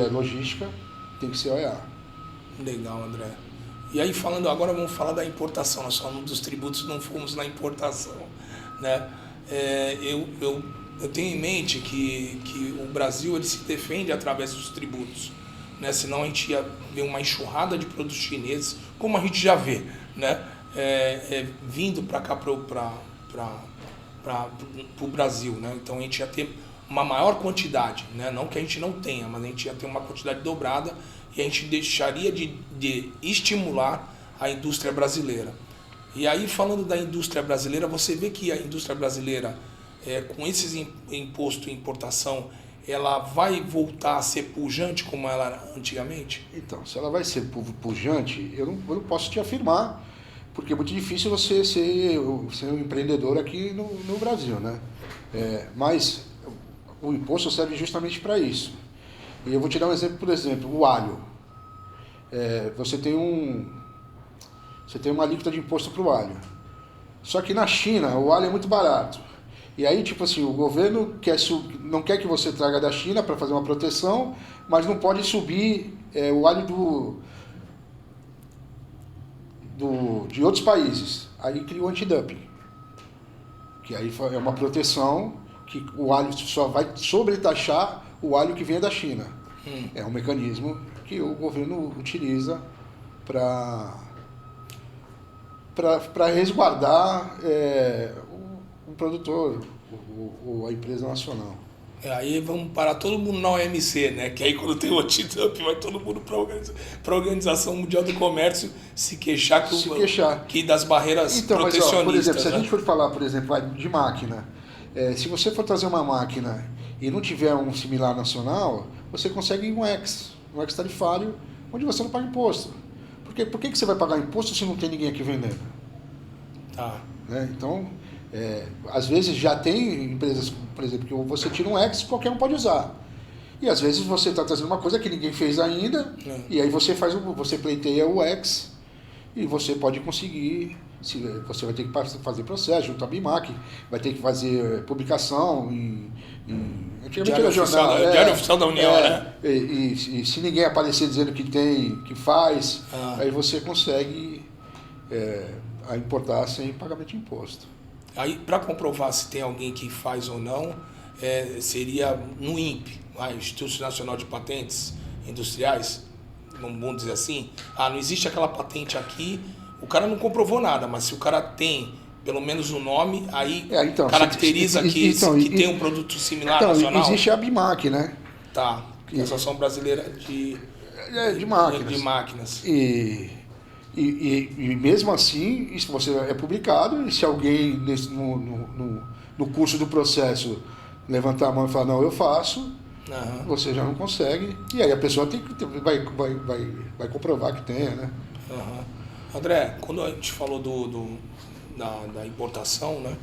Speaker 3: logística tem que ser OEA.
Speaker 2: Legal, André. E aí, agora vamos falar da importação. Nós falamos dos tributos, não fomos na importação, né? Eu tenho em mente que o Brasil ele se defende através dos tributos, né? Senão a gente ia ver uma enxurrada de produtos chineses, como a gente já vê, né? Vindo para cá, para o Brasil, né? Então a gente ia ter uma maior quantidade, né? Não que a gente não tenha, mas a gente ia ter uma quantidade dobrada e a gente deixaria de estimular a indústria brasileira. E aí, falando da indústria brasileira, você vê que a indústria brasileira, com esses impostos em importação, ela vai voltar a ser pujante como ela era antigamente?
Speaker 3: Então, se ela vai ser pujante, eu não posso te afirmar, porque é muito difícil você ser um empreendedor aqui no Brasil, né? Mas o imposto serve justamente para isso. E eu vou te dar um exemplo, por exemplo, o alho. Você tem uma alíquota de imposto para o alho. Só que na China o alho é muito barato. E aí, tipo assim, o governo não quer que você traga da China para fazer uma proteção, mas não pode subir o alho de outros países. Aí cria o antidumping. Que aí é uma proteção que o alho só vai sobretaxar o alho que vem da China. É um mecanismo que o governo utiliza para resguardar o produtor, a empresa nacional.
Speaker 2: Aí vamos parar todo mundo na OMC, né? Que aí quando tem o antidumping vai todo mundo para a Organização Mundial do Comércio se queixar que das barreiras protecionistas.
Speaker 3: Mas, por exemplo, se a
Speaker 2: né?
Speaker 3: gente for falar, por exemplo, de máquina, se você for trazer uma máquina e não tiver um similar nacional, você consegue um ex tarifário, onde você não paga imposto. Porque por que você vai pagar imposto se não tem ninguém aqui vendendo?
Speaker 2: Tá.
Speaker 3: Né? Então, às vezes já tem empresas, por exemplo, que você tira um ex, qualquer um pode usar. E às vezes você está trazendo uma coisa que ninguém fez ainda, e aí você pleiteia o ex, e você pode conseguir, você vai ter que fazer processo junto à BIMAC, vai ter que fazer publicação
Speaker 2: Diário Oficial da União, né?
Speaker 3: E se ninguém aparecer dizendo que tem, que faz, aí você consegue importar sem pagamento de imposto.
Speaker 2: Aí, para comprovar se tem alguém que faz ou não, seria no INPE, Instituto Nacional de Patentes Industriais, vamos dizer assim. Não existe aquela patente aqui, o cara não comprovou nada, mas se o cara tem pelo menos o nome, aí caracteriza que tem um produto similar nacional.
Speaker 3: Existe a BIMAC, né?
Speaker 2: Tá, Associação Brasileira de Máquinas.
Speaker 3: E mesmo assim, isso você é publicado, e se alguém no curso do processo levantar a mão e falar, não, eu faço, você já não consegue, e aí a pessoa vai comprovar que tenha, né?
Speaker 2: André, quando a gente falou da importação, né?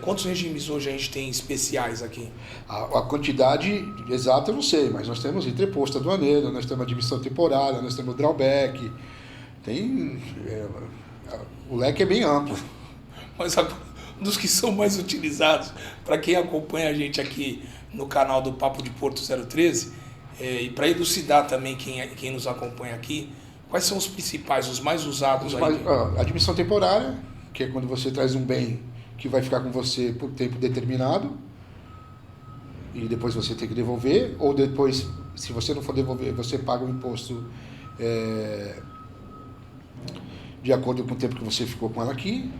Speaker 2: Quantos regimes hoje a gente tem especiais aqui?
Speaker 3: A quantidade exata eu não sei, mas nós temos entreposto aduaneiro, nós temos admissão temporária, nós temos drawback, o leque é bem amplo.
Speaker 2: Mas dos que são mais utilizados, para quem acompanha a gente aqui no canal do Papo de Porto 013, e para elucidar também quem nos acompanha aqui, quais são os principais, os mais usados aí?
Speaker 3: Admissão temporária, que é quando você traz um bem que vai ficar com você por tempo determinado e depois você tem que devolver, ou depois, se você não for devolver, você paga o imposto de acordo com o tempo que você ficou com ela aqui.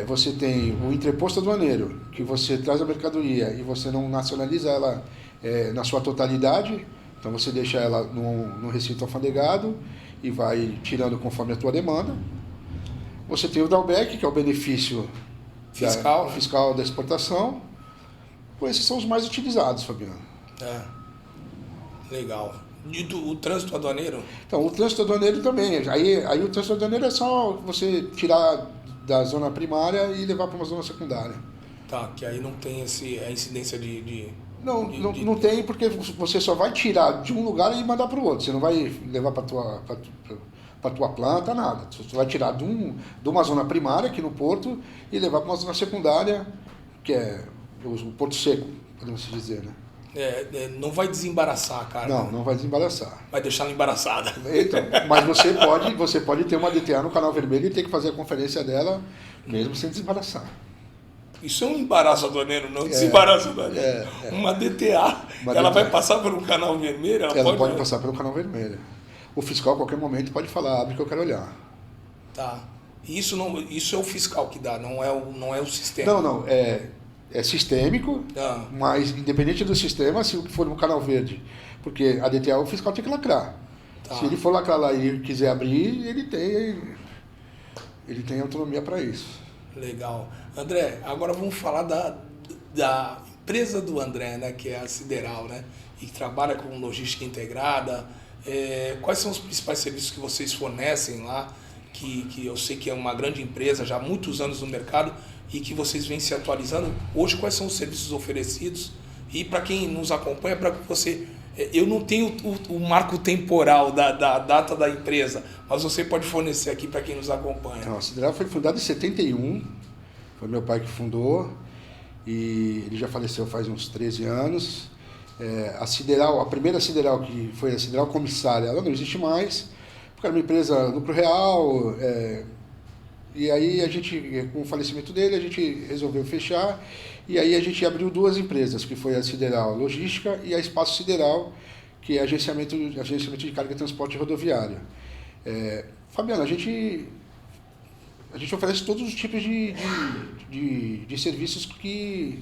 Speaker 3: Você tem o entreposto aduaneiro, que você traz a mercadoria e você não nacionaliza ela na sua totalidade, então você deixa ela no recinto alfandegado e vai tirando conforme a tua demanda. Você tem o drawback, que é o benefício fiscal da exportação. Então, esses são os mais utilizados, Fabiano.
Speaker 2: Legal. E o trânsito aduaneiro?
Speaker 3: Então, o trânsito aduaneiro também. Aí o trânsito aduaneiro é só você tirar da zona primária e levar para uma zona secundária.
Speaker 2: Tá, que aí não tem a incidência de...
Speaker 3: Não tem, porque você só vai tirar de um lugar e mandar para o outro. Você não vai levar para a tua planta, nada. Você vai tirar de uma zona primária aqui no porto e levar para uma zona secundária, que é o porto seco, podemos dizer, né?
Speaker 2: Não vai desembaraçar, cara.
Speaker 3: Não vai desembaraçar.
Speaker 2: Vai deixar ela embaraçada.
Speaker 3: Então, mas você pode ter uma DTA no canal vermelho e ter que fazer a conferência dela mesmo sem desembaraçar.
Speaker 2: Isso é um embaraço aduaneiro, não desembaraço aduaneiro. Uma DTA, ela vai passar pelo canal vermelho?
Speaker 3: Ela pode passar pelo canal vermelho. O fiscal, a qualquer momento, pode falar, abre que eu quero olhar.
Speaker 2: Tá. Isso é o fiscal que dá, não é o sistema.
Speaker 3: Não. É sistêmico, mas independente do sistema, se for no canal verde, porque a DTA o fiscal tem que lacrar. Tá. Se ele for lacrar lá e quiser abrir, ele tem autonomia para isso.
Speaker 2: Legal. André, agora vamos falar da empresa do André, né, que é a Sideral, né, e que trabalha com logística integrada. Quais são os principais serviços que vocês fornecem lá, que eu sei que é uma grande empresa, já há muitos anos no mercado, e que vocês vêm se atualizando? Hoje, quais são os serviços oferecidos? E para quem nos acompanha, para que você... Eu não tenho o marco temporal da data da empresa, mas você pode fornecer aqui para quem nos acompanha.
Speaker 3: Então, a Sideral foi fundada em 71, foi meu pai que fundou, e ele já faleceu faz uns 13 anos. A primeira Sideral, que foi a Sideral Comissária, ela não existe mais, porque era uma empresa lucro real, e aí a gente, com o falecimento dele, a gente resolveu fechar, e aí a gente abriu duas empresas, que foi a Sideral Logística e a Espaço Sideral, que é agenciamento de carga e transporte rodoviário. Fabiano, a gente oferece todos os tipos de serviços que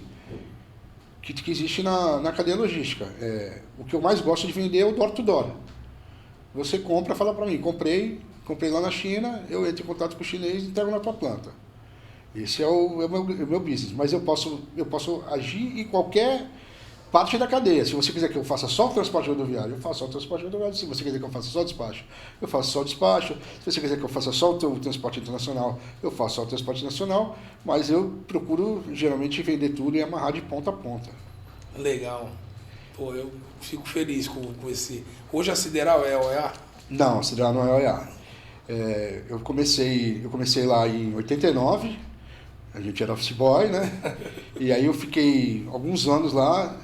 Speaker 3: existe na cadeia logística. O que eu mais gosto de vender é o door-to-door. Você compra, fala para mim, comprei lá na China, eu entro em contato com o chinês e entrego na tua planta. Esse é o meu business, mas eu posso agir em qualquer parte da cadeia. Se você quiser que eu faça só o transporte rodoviário, eu faço só o transporte rodoviário. Se você quiser que eu faça só o despacho, eu faço só o despacho. Se você quiser que eu faça só o transporte internacional, eu faço só o transporte nacional, mas eu procuro geralmente vender tudo e amarrar de ponta a ponta. Legal.
Speaker 2: Pô, eu fico feliz com esse... Hoje a Sideral é OEA?
Speaker 3: Não, a Sideral não é OEA. Eu comecei lá em 89, a gente era office boy, né? E aí eu fiquei alguns anos lá.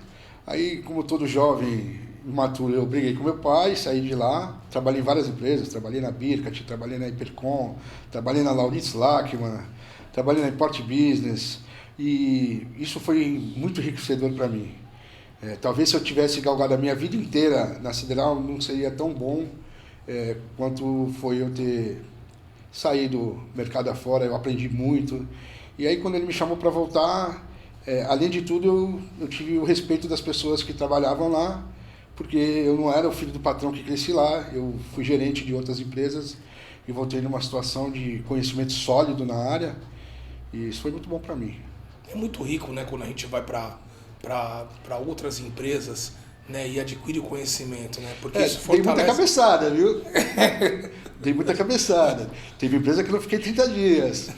Speaker 3: Aí, como todo jovem imaturo, eu briguei com meu pai, saí de lá, trabalhei em várias empresas, trabalhei na Birkat, trabalhei na Hipercom, trabalhei na Lauritz Lachmann, trabalhei na Import Business, e isso foi muito enriquecedor para mim. Talvez se eu tivesse galgado a minha vida inteira na Sideral, não seria tão bom quanto foi eu ter saído mercado afora. Eu aprendi muito. E aí, quando ele me chamou para voltar, além de tudo, eu tive o respeito das pessoas que trabalhavam lá, porque eu não era o filho do patrão que cresci lá, eu fui gerente de outras empresas e voltei numa situação de conhecimento sólido na área, e isso foi muito bom para mim.
Speaker 2: É muito rico, né, quando a gente vai para outras empresas, né, e adquire o conhecimento, né? Porque isso fortalece...
Speaker 3: Tem muita cabeçada, viu? Tem muita cabeçada. Teve empresa que eu não fiquei 30 dias.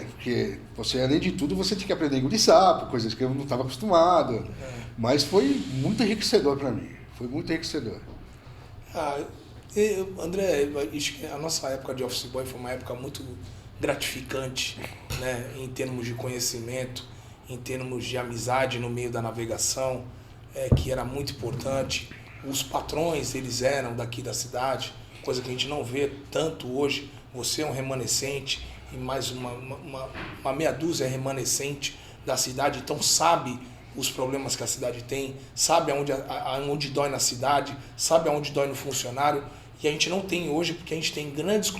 Speaker 3: Porque você, além de tudo, você tinha que aprender a engolir sapo, coisas que eu não estava acostumado. Mas foi muito enriquecedor para mim. Foi muito enriquecedor.
Speaker 2: André, a nossa época de office boy foi uma época muito gratificante, né? Em termos de conhecimento, em termos de amizade no meio da navegação, que era muito importante. Os patrões, eles eram daqui da cidade, coisa que a gente não vê tanto hoje. Você é um remanescente e mais uma meia dúzia é remanescente da cidade, então sabe os problemas que a cidade tem, sabe aonde dói na cidade, sabe aonde dói no funcionário, e a gente não tem hoje porque a gente tem grandes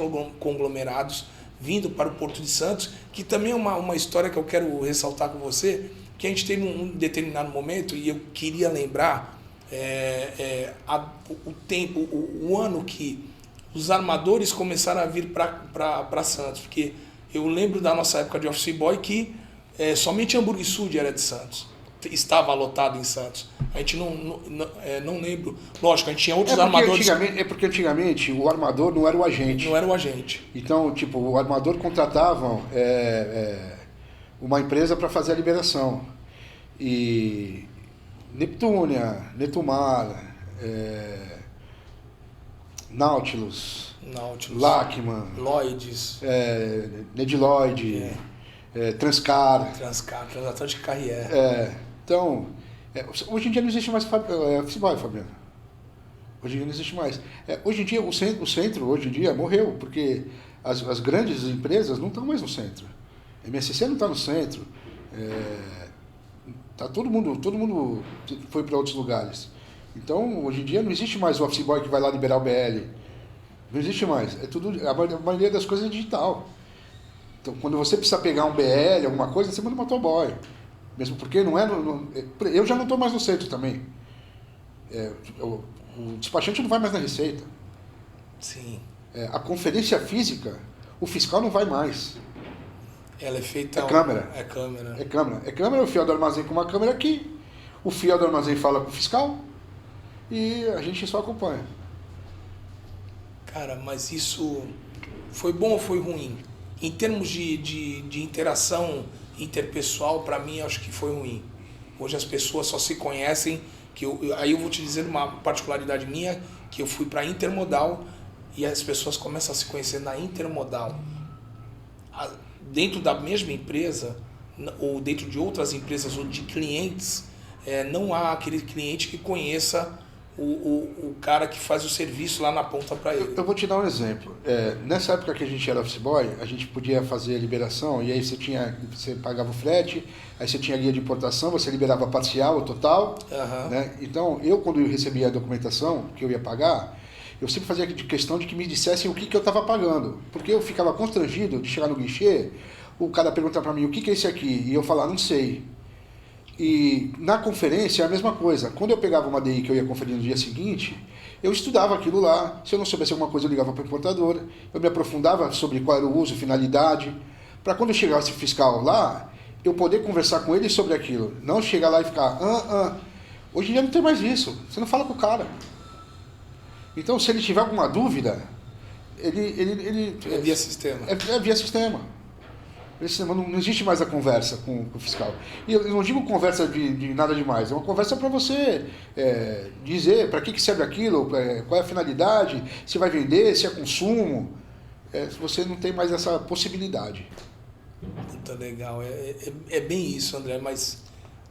Speaker 2: conglomerados vindo para o Porto de Santos, que também é uma história que eu quero ressaltar com você, que a gente teve um determinado momento, e eu queria lembrar o ano que os armadores começaram a vir para Santos, porque eu lembro da nossa época de office boy que somente Hamburgo Sud era de Santos, estava lotado em Santos. A gente não lembro. Lógico, a gente tinha outros armadores.
Speaker 3: Porque antigamente o armador não era o agente.
Speaker 2: Não era o agente.
Speaker 3: Então, tipo, o armador contratava uma empresa para fazer a liberação. E Neptúnia, Netumar, Nautilus, Lachman,
Speaker 2: Lloyds,
Speaker 3: Nediloid, Transcar,
Speaker 2: Transatlântico Carrier.
Speaker 3: Então, hoje em dia não existe mais office boy, Fabiano. Hoje em dia não existe mais. Hoje em dia, o centro hoje em dia morreu, porque as grandes empresas não estão mais no centro. A MSC não está no centro. Todo mundo foi para outros lugares. Então, hoje em dia não existe mais o office boy que vai lá liberar o BL. Não existe mais. A maioria das coisas é digital. Então, quando você precisa pegar um BL, alguma coisa, você manda um motoboy. Mesmo porque não é... eu já não estou mais no centro também. O despachante não vai mais na Receita.
Speaker 2: Sim.
Speaker 3: A conferência física, o fiscal não vai mais.
Speaker 2: Ela é feita...
Speaker 3: câmera.
Speaker 2: É câmera.
Speaker 3: É câmera, o fiel do armazém com uma câmera aqui. O fiel do armazém fala com o fiscal e a gente só acompanha.
Speaker 2: Cara, mas isso foi bom ou foi ruim? Em termos de interação interpessoal, para mim, acho que foi ruim. Hoje as pessoas só se conhecem, aí eu vou te dizer uma particularidade minha, que eu fui para Intermodal e as pessoas começam a se conhecer na Intermodal. Dentro da mesma empresa, ou dentro de outras empresas, ou de clientes, não há aquele cliente que conheça o cara que faz o serviço lá na ponta para ele.
Speaker 3: Eu vou te dar um exemplo. Nessa época que a gente era office boy, a gente podia fazer a liberação e aí você pagava o frete, aí você tinha guia de importação, você liberava parcial ou total.
Speaker 2: Uhum.
Speaker 3: Né? Então, quando eu recebia a documentação que eu ia pagar, eu sempre fazia questão de que me dissessem o que eu estava pagando. Porque eu ficava constrangido de chegar no guichê, o cara perguntar para mim o que é esse aqui, e eu falar, não sei. E na conferência é a mesma coisa. Quando eu pegava uma DI que eu ia conferir no dia seguinte, eu estudava aquilo lá. Se eu não soubesse alguma coisa, eu ligava para a importadora. Eu me aprofundava sobre qual era o uso, finalidade, para quando chegasse o fiscal lá, eu poder conversar com ele sobre aquilo. Não chegar lá e ficar... Hoje em dia não tem mais isso. Você não fala com o cara. Então, se ele tiver alguma dúvida, ele
Speaker 2: é via sistema.
Speaker 3: É via sistema. Não existe mais a conversa com o fiscal. E eu não digo conversa de nada demais, é uma conversa para você dizer para que serve aquilo, qual é a finalidade, se vai vender, se é consumo. Você não tem mais essa possibilidade.
Speaker 2: Muito legal. É bem isso, André, mas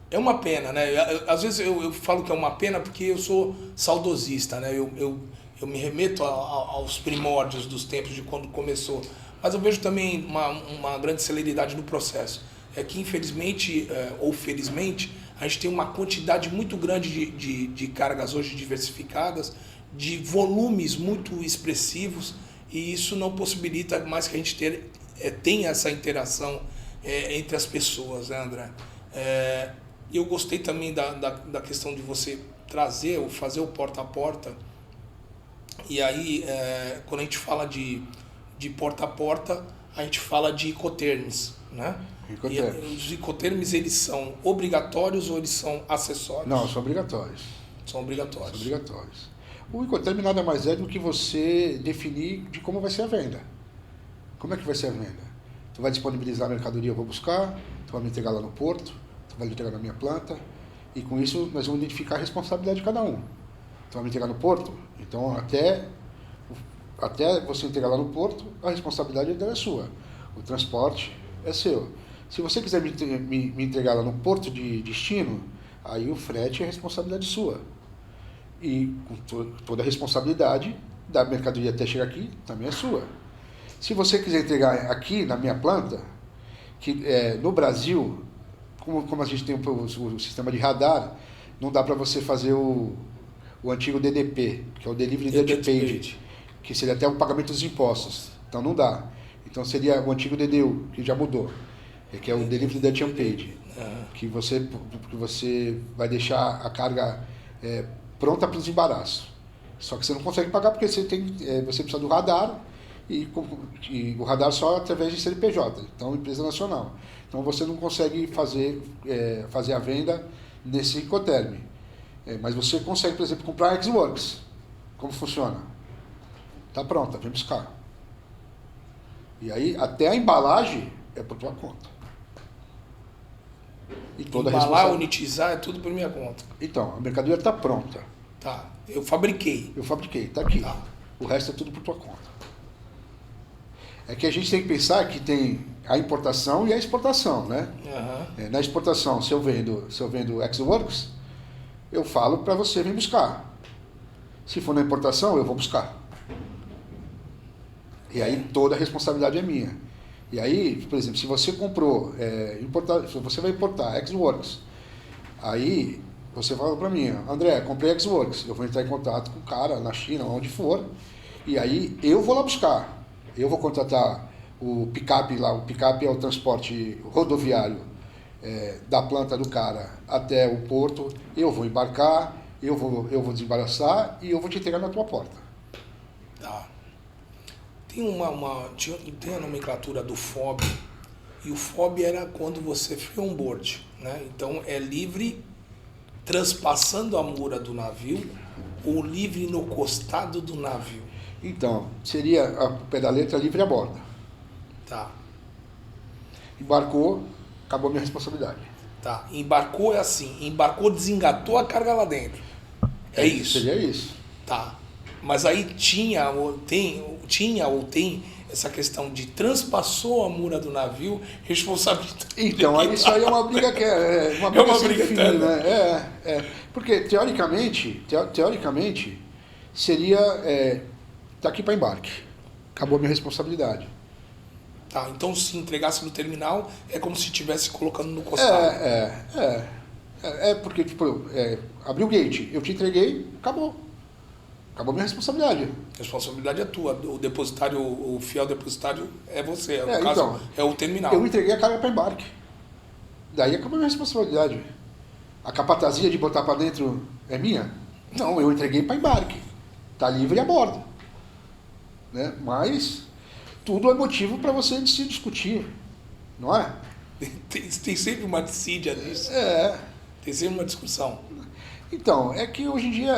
Speaker 2: é uma pena, né? Às vezes eu falo que é uma pena porque eu sou saudosista, né? Eu me remeto aos primórdios dos tempos de quando começou. Mas eu vejo também uma grande celeridade no processo. É que, infelizmente, ou felizmente, a gente tem uma quantidade muito grande de cargas hoje diversificadas, de volumes muito expressivos, e isso não possibilita mais que a gente tenha essa interação entre as pessoas, né, André? Eu gostei também da questão de você trazer ou fazer o porta a porta. E aí, quando a gente fala de porta a porta, a gente fala de Incoterms, né? E os Incoterms, eles são obrigatórios ou eles são acessórios?
Speaker 3: Não, são obrigatórios.
Speaker 2: São obrigatórios.
Speaker 3: São obrigatórios. O Incoterm nada mais é do que você definir de como vai ser a venda. Como é que vai ser a venda? tu vai disponibilizar a mercadoria, eu vou buscar, tu vai me entregar lá no porto, tu vai me entregar na minha planta, e com isso nós vamos identificar a responsabilidade de cada um. Tu vai me entregar no porto, então até você entregar lá no porto, a responsabilidade dela é sua. O transporte é seu. Se você quiser me entregar lá no porto de destino, aí o frete é responsabilidade sua. E com toda a responsabilidade da mercadoria até chegar aqui, também é sua. Se você quiser entregar aqui na minha planta, que no Brasil, como a gente tem o sistema de radar, não dá para você fazer o antigo DDP, que é o Delivery Dutch Paid, que seria até o pagamento dos impostos. Então não dá. Então seria o antigo DDU, que já mudou, que é o Delivery Dutch Paid, que você vai deixar a carga pronta para o desembaraço. Só que você não consegue pagar porque você precisa do radar, e o radar só através de CNPJ, então empresa nacional. Então você não consegue fazer a venda nesse Incoterm. Mas você consegue, por exemplo, comprar a Xworks. Como funciona? Está pronta, vem buscar. E aí até a embalagem é por tua conta. E toda
Speaker 2: embalar, unitizar, é tudo por minha conta.
Speaker 3: Então, a mercadoria está pronta.
Speaker 2: Tá, eu fabriquei.
Speaker 3: Está aqui.
Speaker 2: Tá.
Speaker 3: O resto é tudo por tua conta. É que a gente tem que pensar que tem a importação e a exportação, né?
Speaker 2: Uhum.
Speaker 3: Na exportação, se eu vendo Xworks, eu falo para você vir buscar. Se for na importação, eu vou buscar. E aí toda a responsabilidade é minha. E aí, por exemplo, se você comprou, se você vai importar Xworks, aí você fala para mim, André, comprei Xworks, eu vou entrar em contato com o cara na China, onde for, e aí eu vou lá buscar. Eu vou contratar o picape lá, o picape é o transporte rodoviário da planta do cara até o porto, eu vou embarcar, eu vou desembaraçar e eu vou te entregar na tua porta.
Speaker 2: Tá. Tem a nomenclatura do FOB, e o FOB era quando você free on board, né? Então é livre transpassando a mura do navio ou livre no costado do navio.
Speaker 3: Então, seria a pé da letra livre a bordo.
Speaker 2: Tá.
Speaker 3: Embarcou, acabou a minha responsabilidade.
Speaker 2: Tá. Embarcou é assim, desengatou a carga lá dentro. É isso?
Speaker 3: Seria isso.
Speaker 2: Tá. Mas aí tinha ou tem essa questão de transpassou a mura do navio, responsabilidade.
Speaker 3: Então, isso aí é uma briga que uma briga sem fim, né? Porque teoricamente seria daqui para embarque. Acabou a minha responsabilidade.
Speaker 2: Tá, então se entregasse no terminal, é como se estivesse colocando no costado.
Speaker 3: Porque, tipo, abriu o gate, eu te entreguei, acabou. Acabou a minha responsabilidade.
Speaker 2: A responsabilidade é tua. O depositário, o fiel depositário é você. No caso,
Speaker 3: então,
Speaker 2: é o terminal.
Speaker 3: Eu entreguei a carga para embarque. Daí acabou a minha responsabilidade. A capatazia de botar para dentro é minha? Não, eu entreguei para embarque. Está livre a bordo. Né? Mas tudo é motivo para você se discutir, não é?
Speaker 2: Tem sempre uma dissídia nisso. Tem sempre uma discussão.
Speaker 3: Então, é que hoje em dia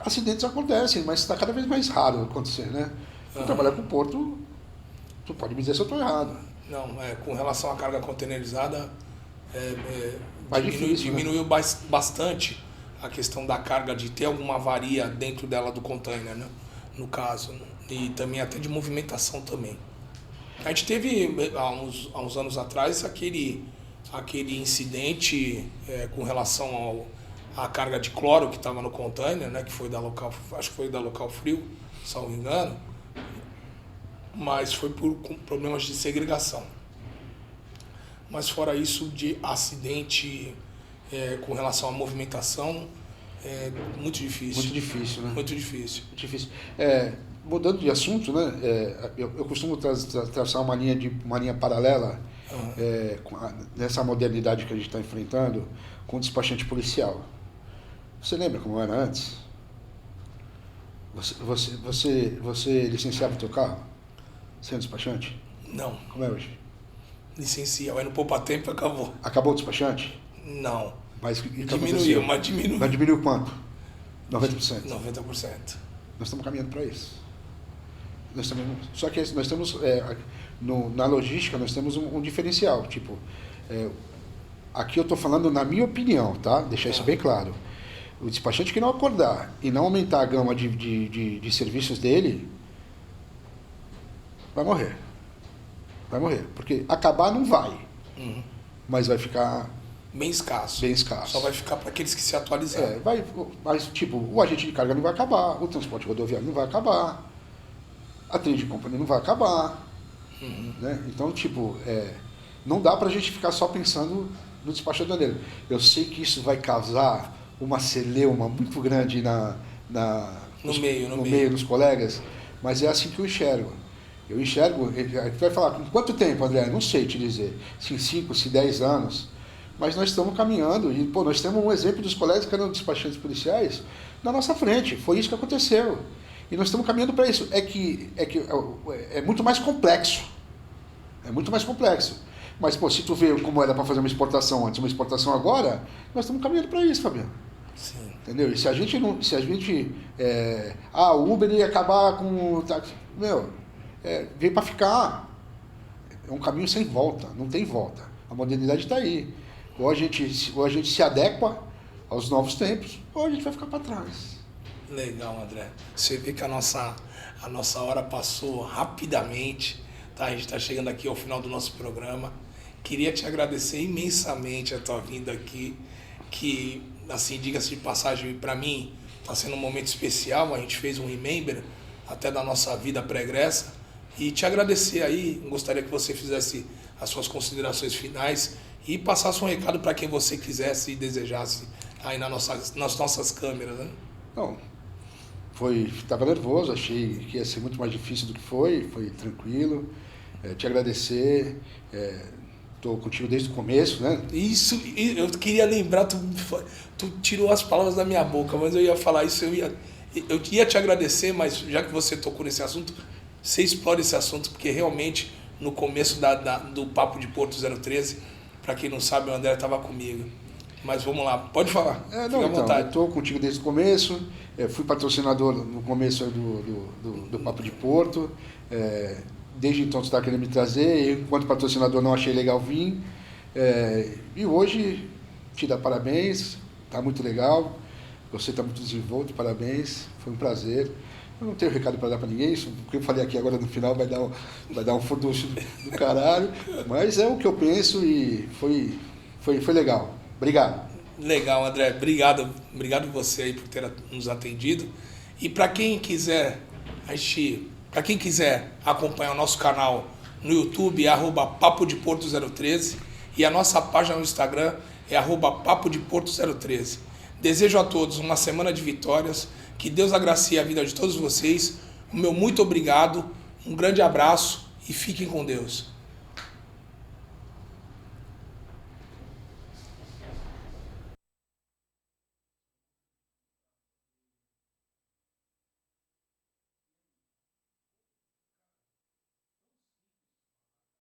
Speaker 3: acidentes acontecem, mas está cada vez mais raro acontecer, né? Eu trabalhar com o porto, tu pode me dizer se eu estou errado.
Speaker 2: Não, com relação à carga containerizada, diminuiu bastante a questão da carga, de ter alguma avaria dentro dela do container, né? No caso, e também até de movimentação também. A gente teve, há uns anos atrás, aquele incidente com relação à carga de cloro que estava no container, né? Que foi acho que foi da Local Frio, salvo engano, mas foi por problemas de segregação. Mas fora isso, de acidente com relação à movimentação, muito difícil.
Speaker 3: Muito difícil, né?
Speaker 2: Muito difícil.
Speaker 3: Muito difícil. Mudando de assunto, né? Eu costumo traçar uma linha paralela nessa modernidade que a gente está enfrentando com o despachante policial. Você lembra como era antes? Você licenciava o teu carro sendo despachante?
Speaker 2: Não.
Speaker 3: Como é hoje?
Speaker 2: Licencia, vai no poupa-tempo e acabou.
Speaker 3: Acabou o despachante?
Speaker 2: Não.
Speaker 3: Mas
Speaker 2: diminuiu.
Speaker 3: Mas diminuiu quanto? 90%.
Speaker 2: 90%.
Speaker 3: Nós estamos caminhando para isso. Só que nós temos, na logística, nós temos um diferencial. Tipo, aqui eu estou falando na minha opinião, tá? Deixar isso bem claro. O despachante que não acordar e não aumentar a gama de serviços dele, vai morrer. Vai morrer. Porque acabar não vai. Mas vai ficar...
Speaker 2: Bem escasso.
Speaker 3: Bem escasso.
Speaker 2: Só vai ficar para aqueles que se atualizarem.
Speaker 3: Mas, tipo, o agente de carga não vai acabar, o transporte rodoviário não vai acabar, a trade company não vai acabar. Né? Então, tipo, não dá pra gente ficar só pensando no despacho aduaneiro. Eu sei que isso vai causar uma celeuma muito grande no meio dos colegas, mas é assim que eu enxergo. Eu enxergo, tu vai falar, com quanto tempo, André? Não sei te dizer, se 5, se 10 anos, mas nós estamos caminhando e, nós temos um exemplo dos colegas que eram despachantes policiais na nossa frente, foi isso que aconteceu. E nós estamos caminhando para isso. É muito mais complexo. É muito mais complexo. Mas, se tu vê como era para fazer uma exportação antes, uma exportação agora, nós estamos caminhando para isso, Fabiano.
Speaker 2: Sim.
Speaker 3: Entendeu? E se a gente não. Se a gente. O Uber ia acabar com o táxi. Veio para ficar. É um caminho sem volta, não tem volta. A modernidade está aí. Ou a gente se adequa aos novos tempos, ou a gente vai ficar para trás.
Speaker 2: Legal, André. Você vê que a nossa hora passou rapidamente, tá? A gente está chegando aqui ao final do nosso programa. Queria te agradecer imensamente a tua vinda aqui, que, assim, diga-se de passagem, para mim está sendo um momento especial. A gente fez um remember até da nossa vida pregressa. E te agradecer aí, gostaria que você fizesse as suas considerações finais e passasse um recado para quem você quisesse e desejasse aí nas nossas câmeras, né?
Speaker 3: Não, estava nervoso, achei que ia ser muito mais difícil do que foi tranquilo. Te agradecer, estou contigo desde o começo, né?
Speaker 2: Isso, eu queria lembrar, tu tirou as palavras da minha boca, mas eu ia falar isso, eu ia te agradecer, mas já que você tocou nesse assunto, você explora esse assunto, porque realmente no começo do Papo de Porto 013, para quem não sabe, o André estava comigo. Mas vamos lá, pode falar. Fica à vontade.
Speaker 3: Eu estou contigo desde o começo, fui patrocinador no começo do Papo de Porto, desde então tu está querendo me trazer, eu, enquanto patrocinador não achei legal vir, e hoje te dá parabéns, está muito legal, você está muito desenvolto, parabéns, foi um prazer. Eu não tenho recado para dar para ninguém, isso, o que eu falei aqui agora no final vai dar um furdunço do caralho, mas é o que eu penso e foi legal. Obrigado.
Speaker 2: Legal, André. Obrigado você aí por ter nos atendido. E para quem quiser acompanhar o nosso canal no YouTube, é @Papo de Porto 013 e a nossa página no Instagram é @Papo de Porto 013. Desejo a todos uma semana de vitórias, que Deus agracie a vida de todos vocês. O meu muito obrigado, um grande abraço e fiquem com Deus.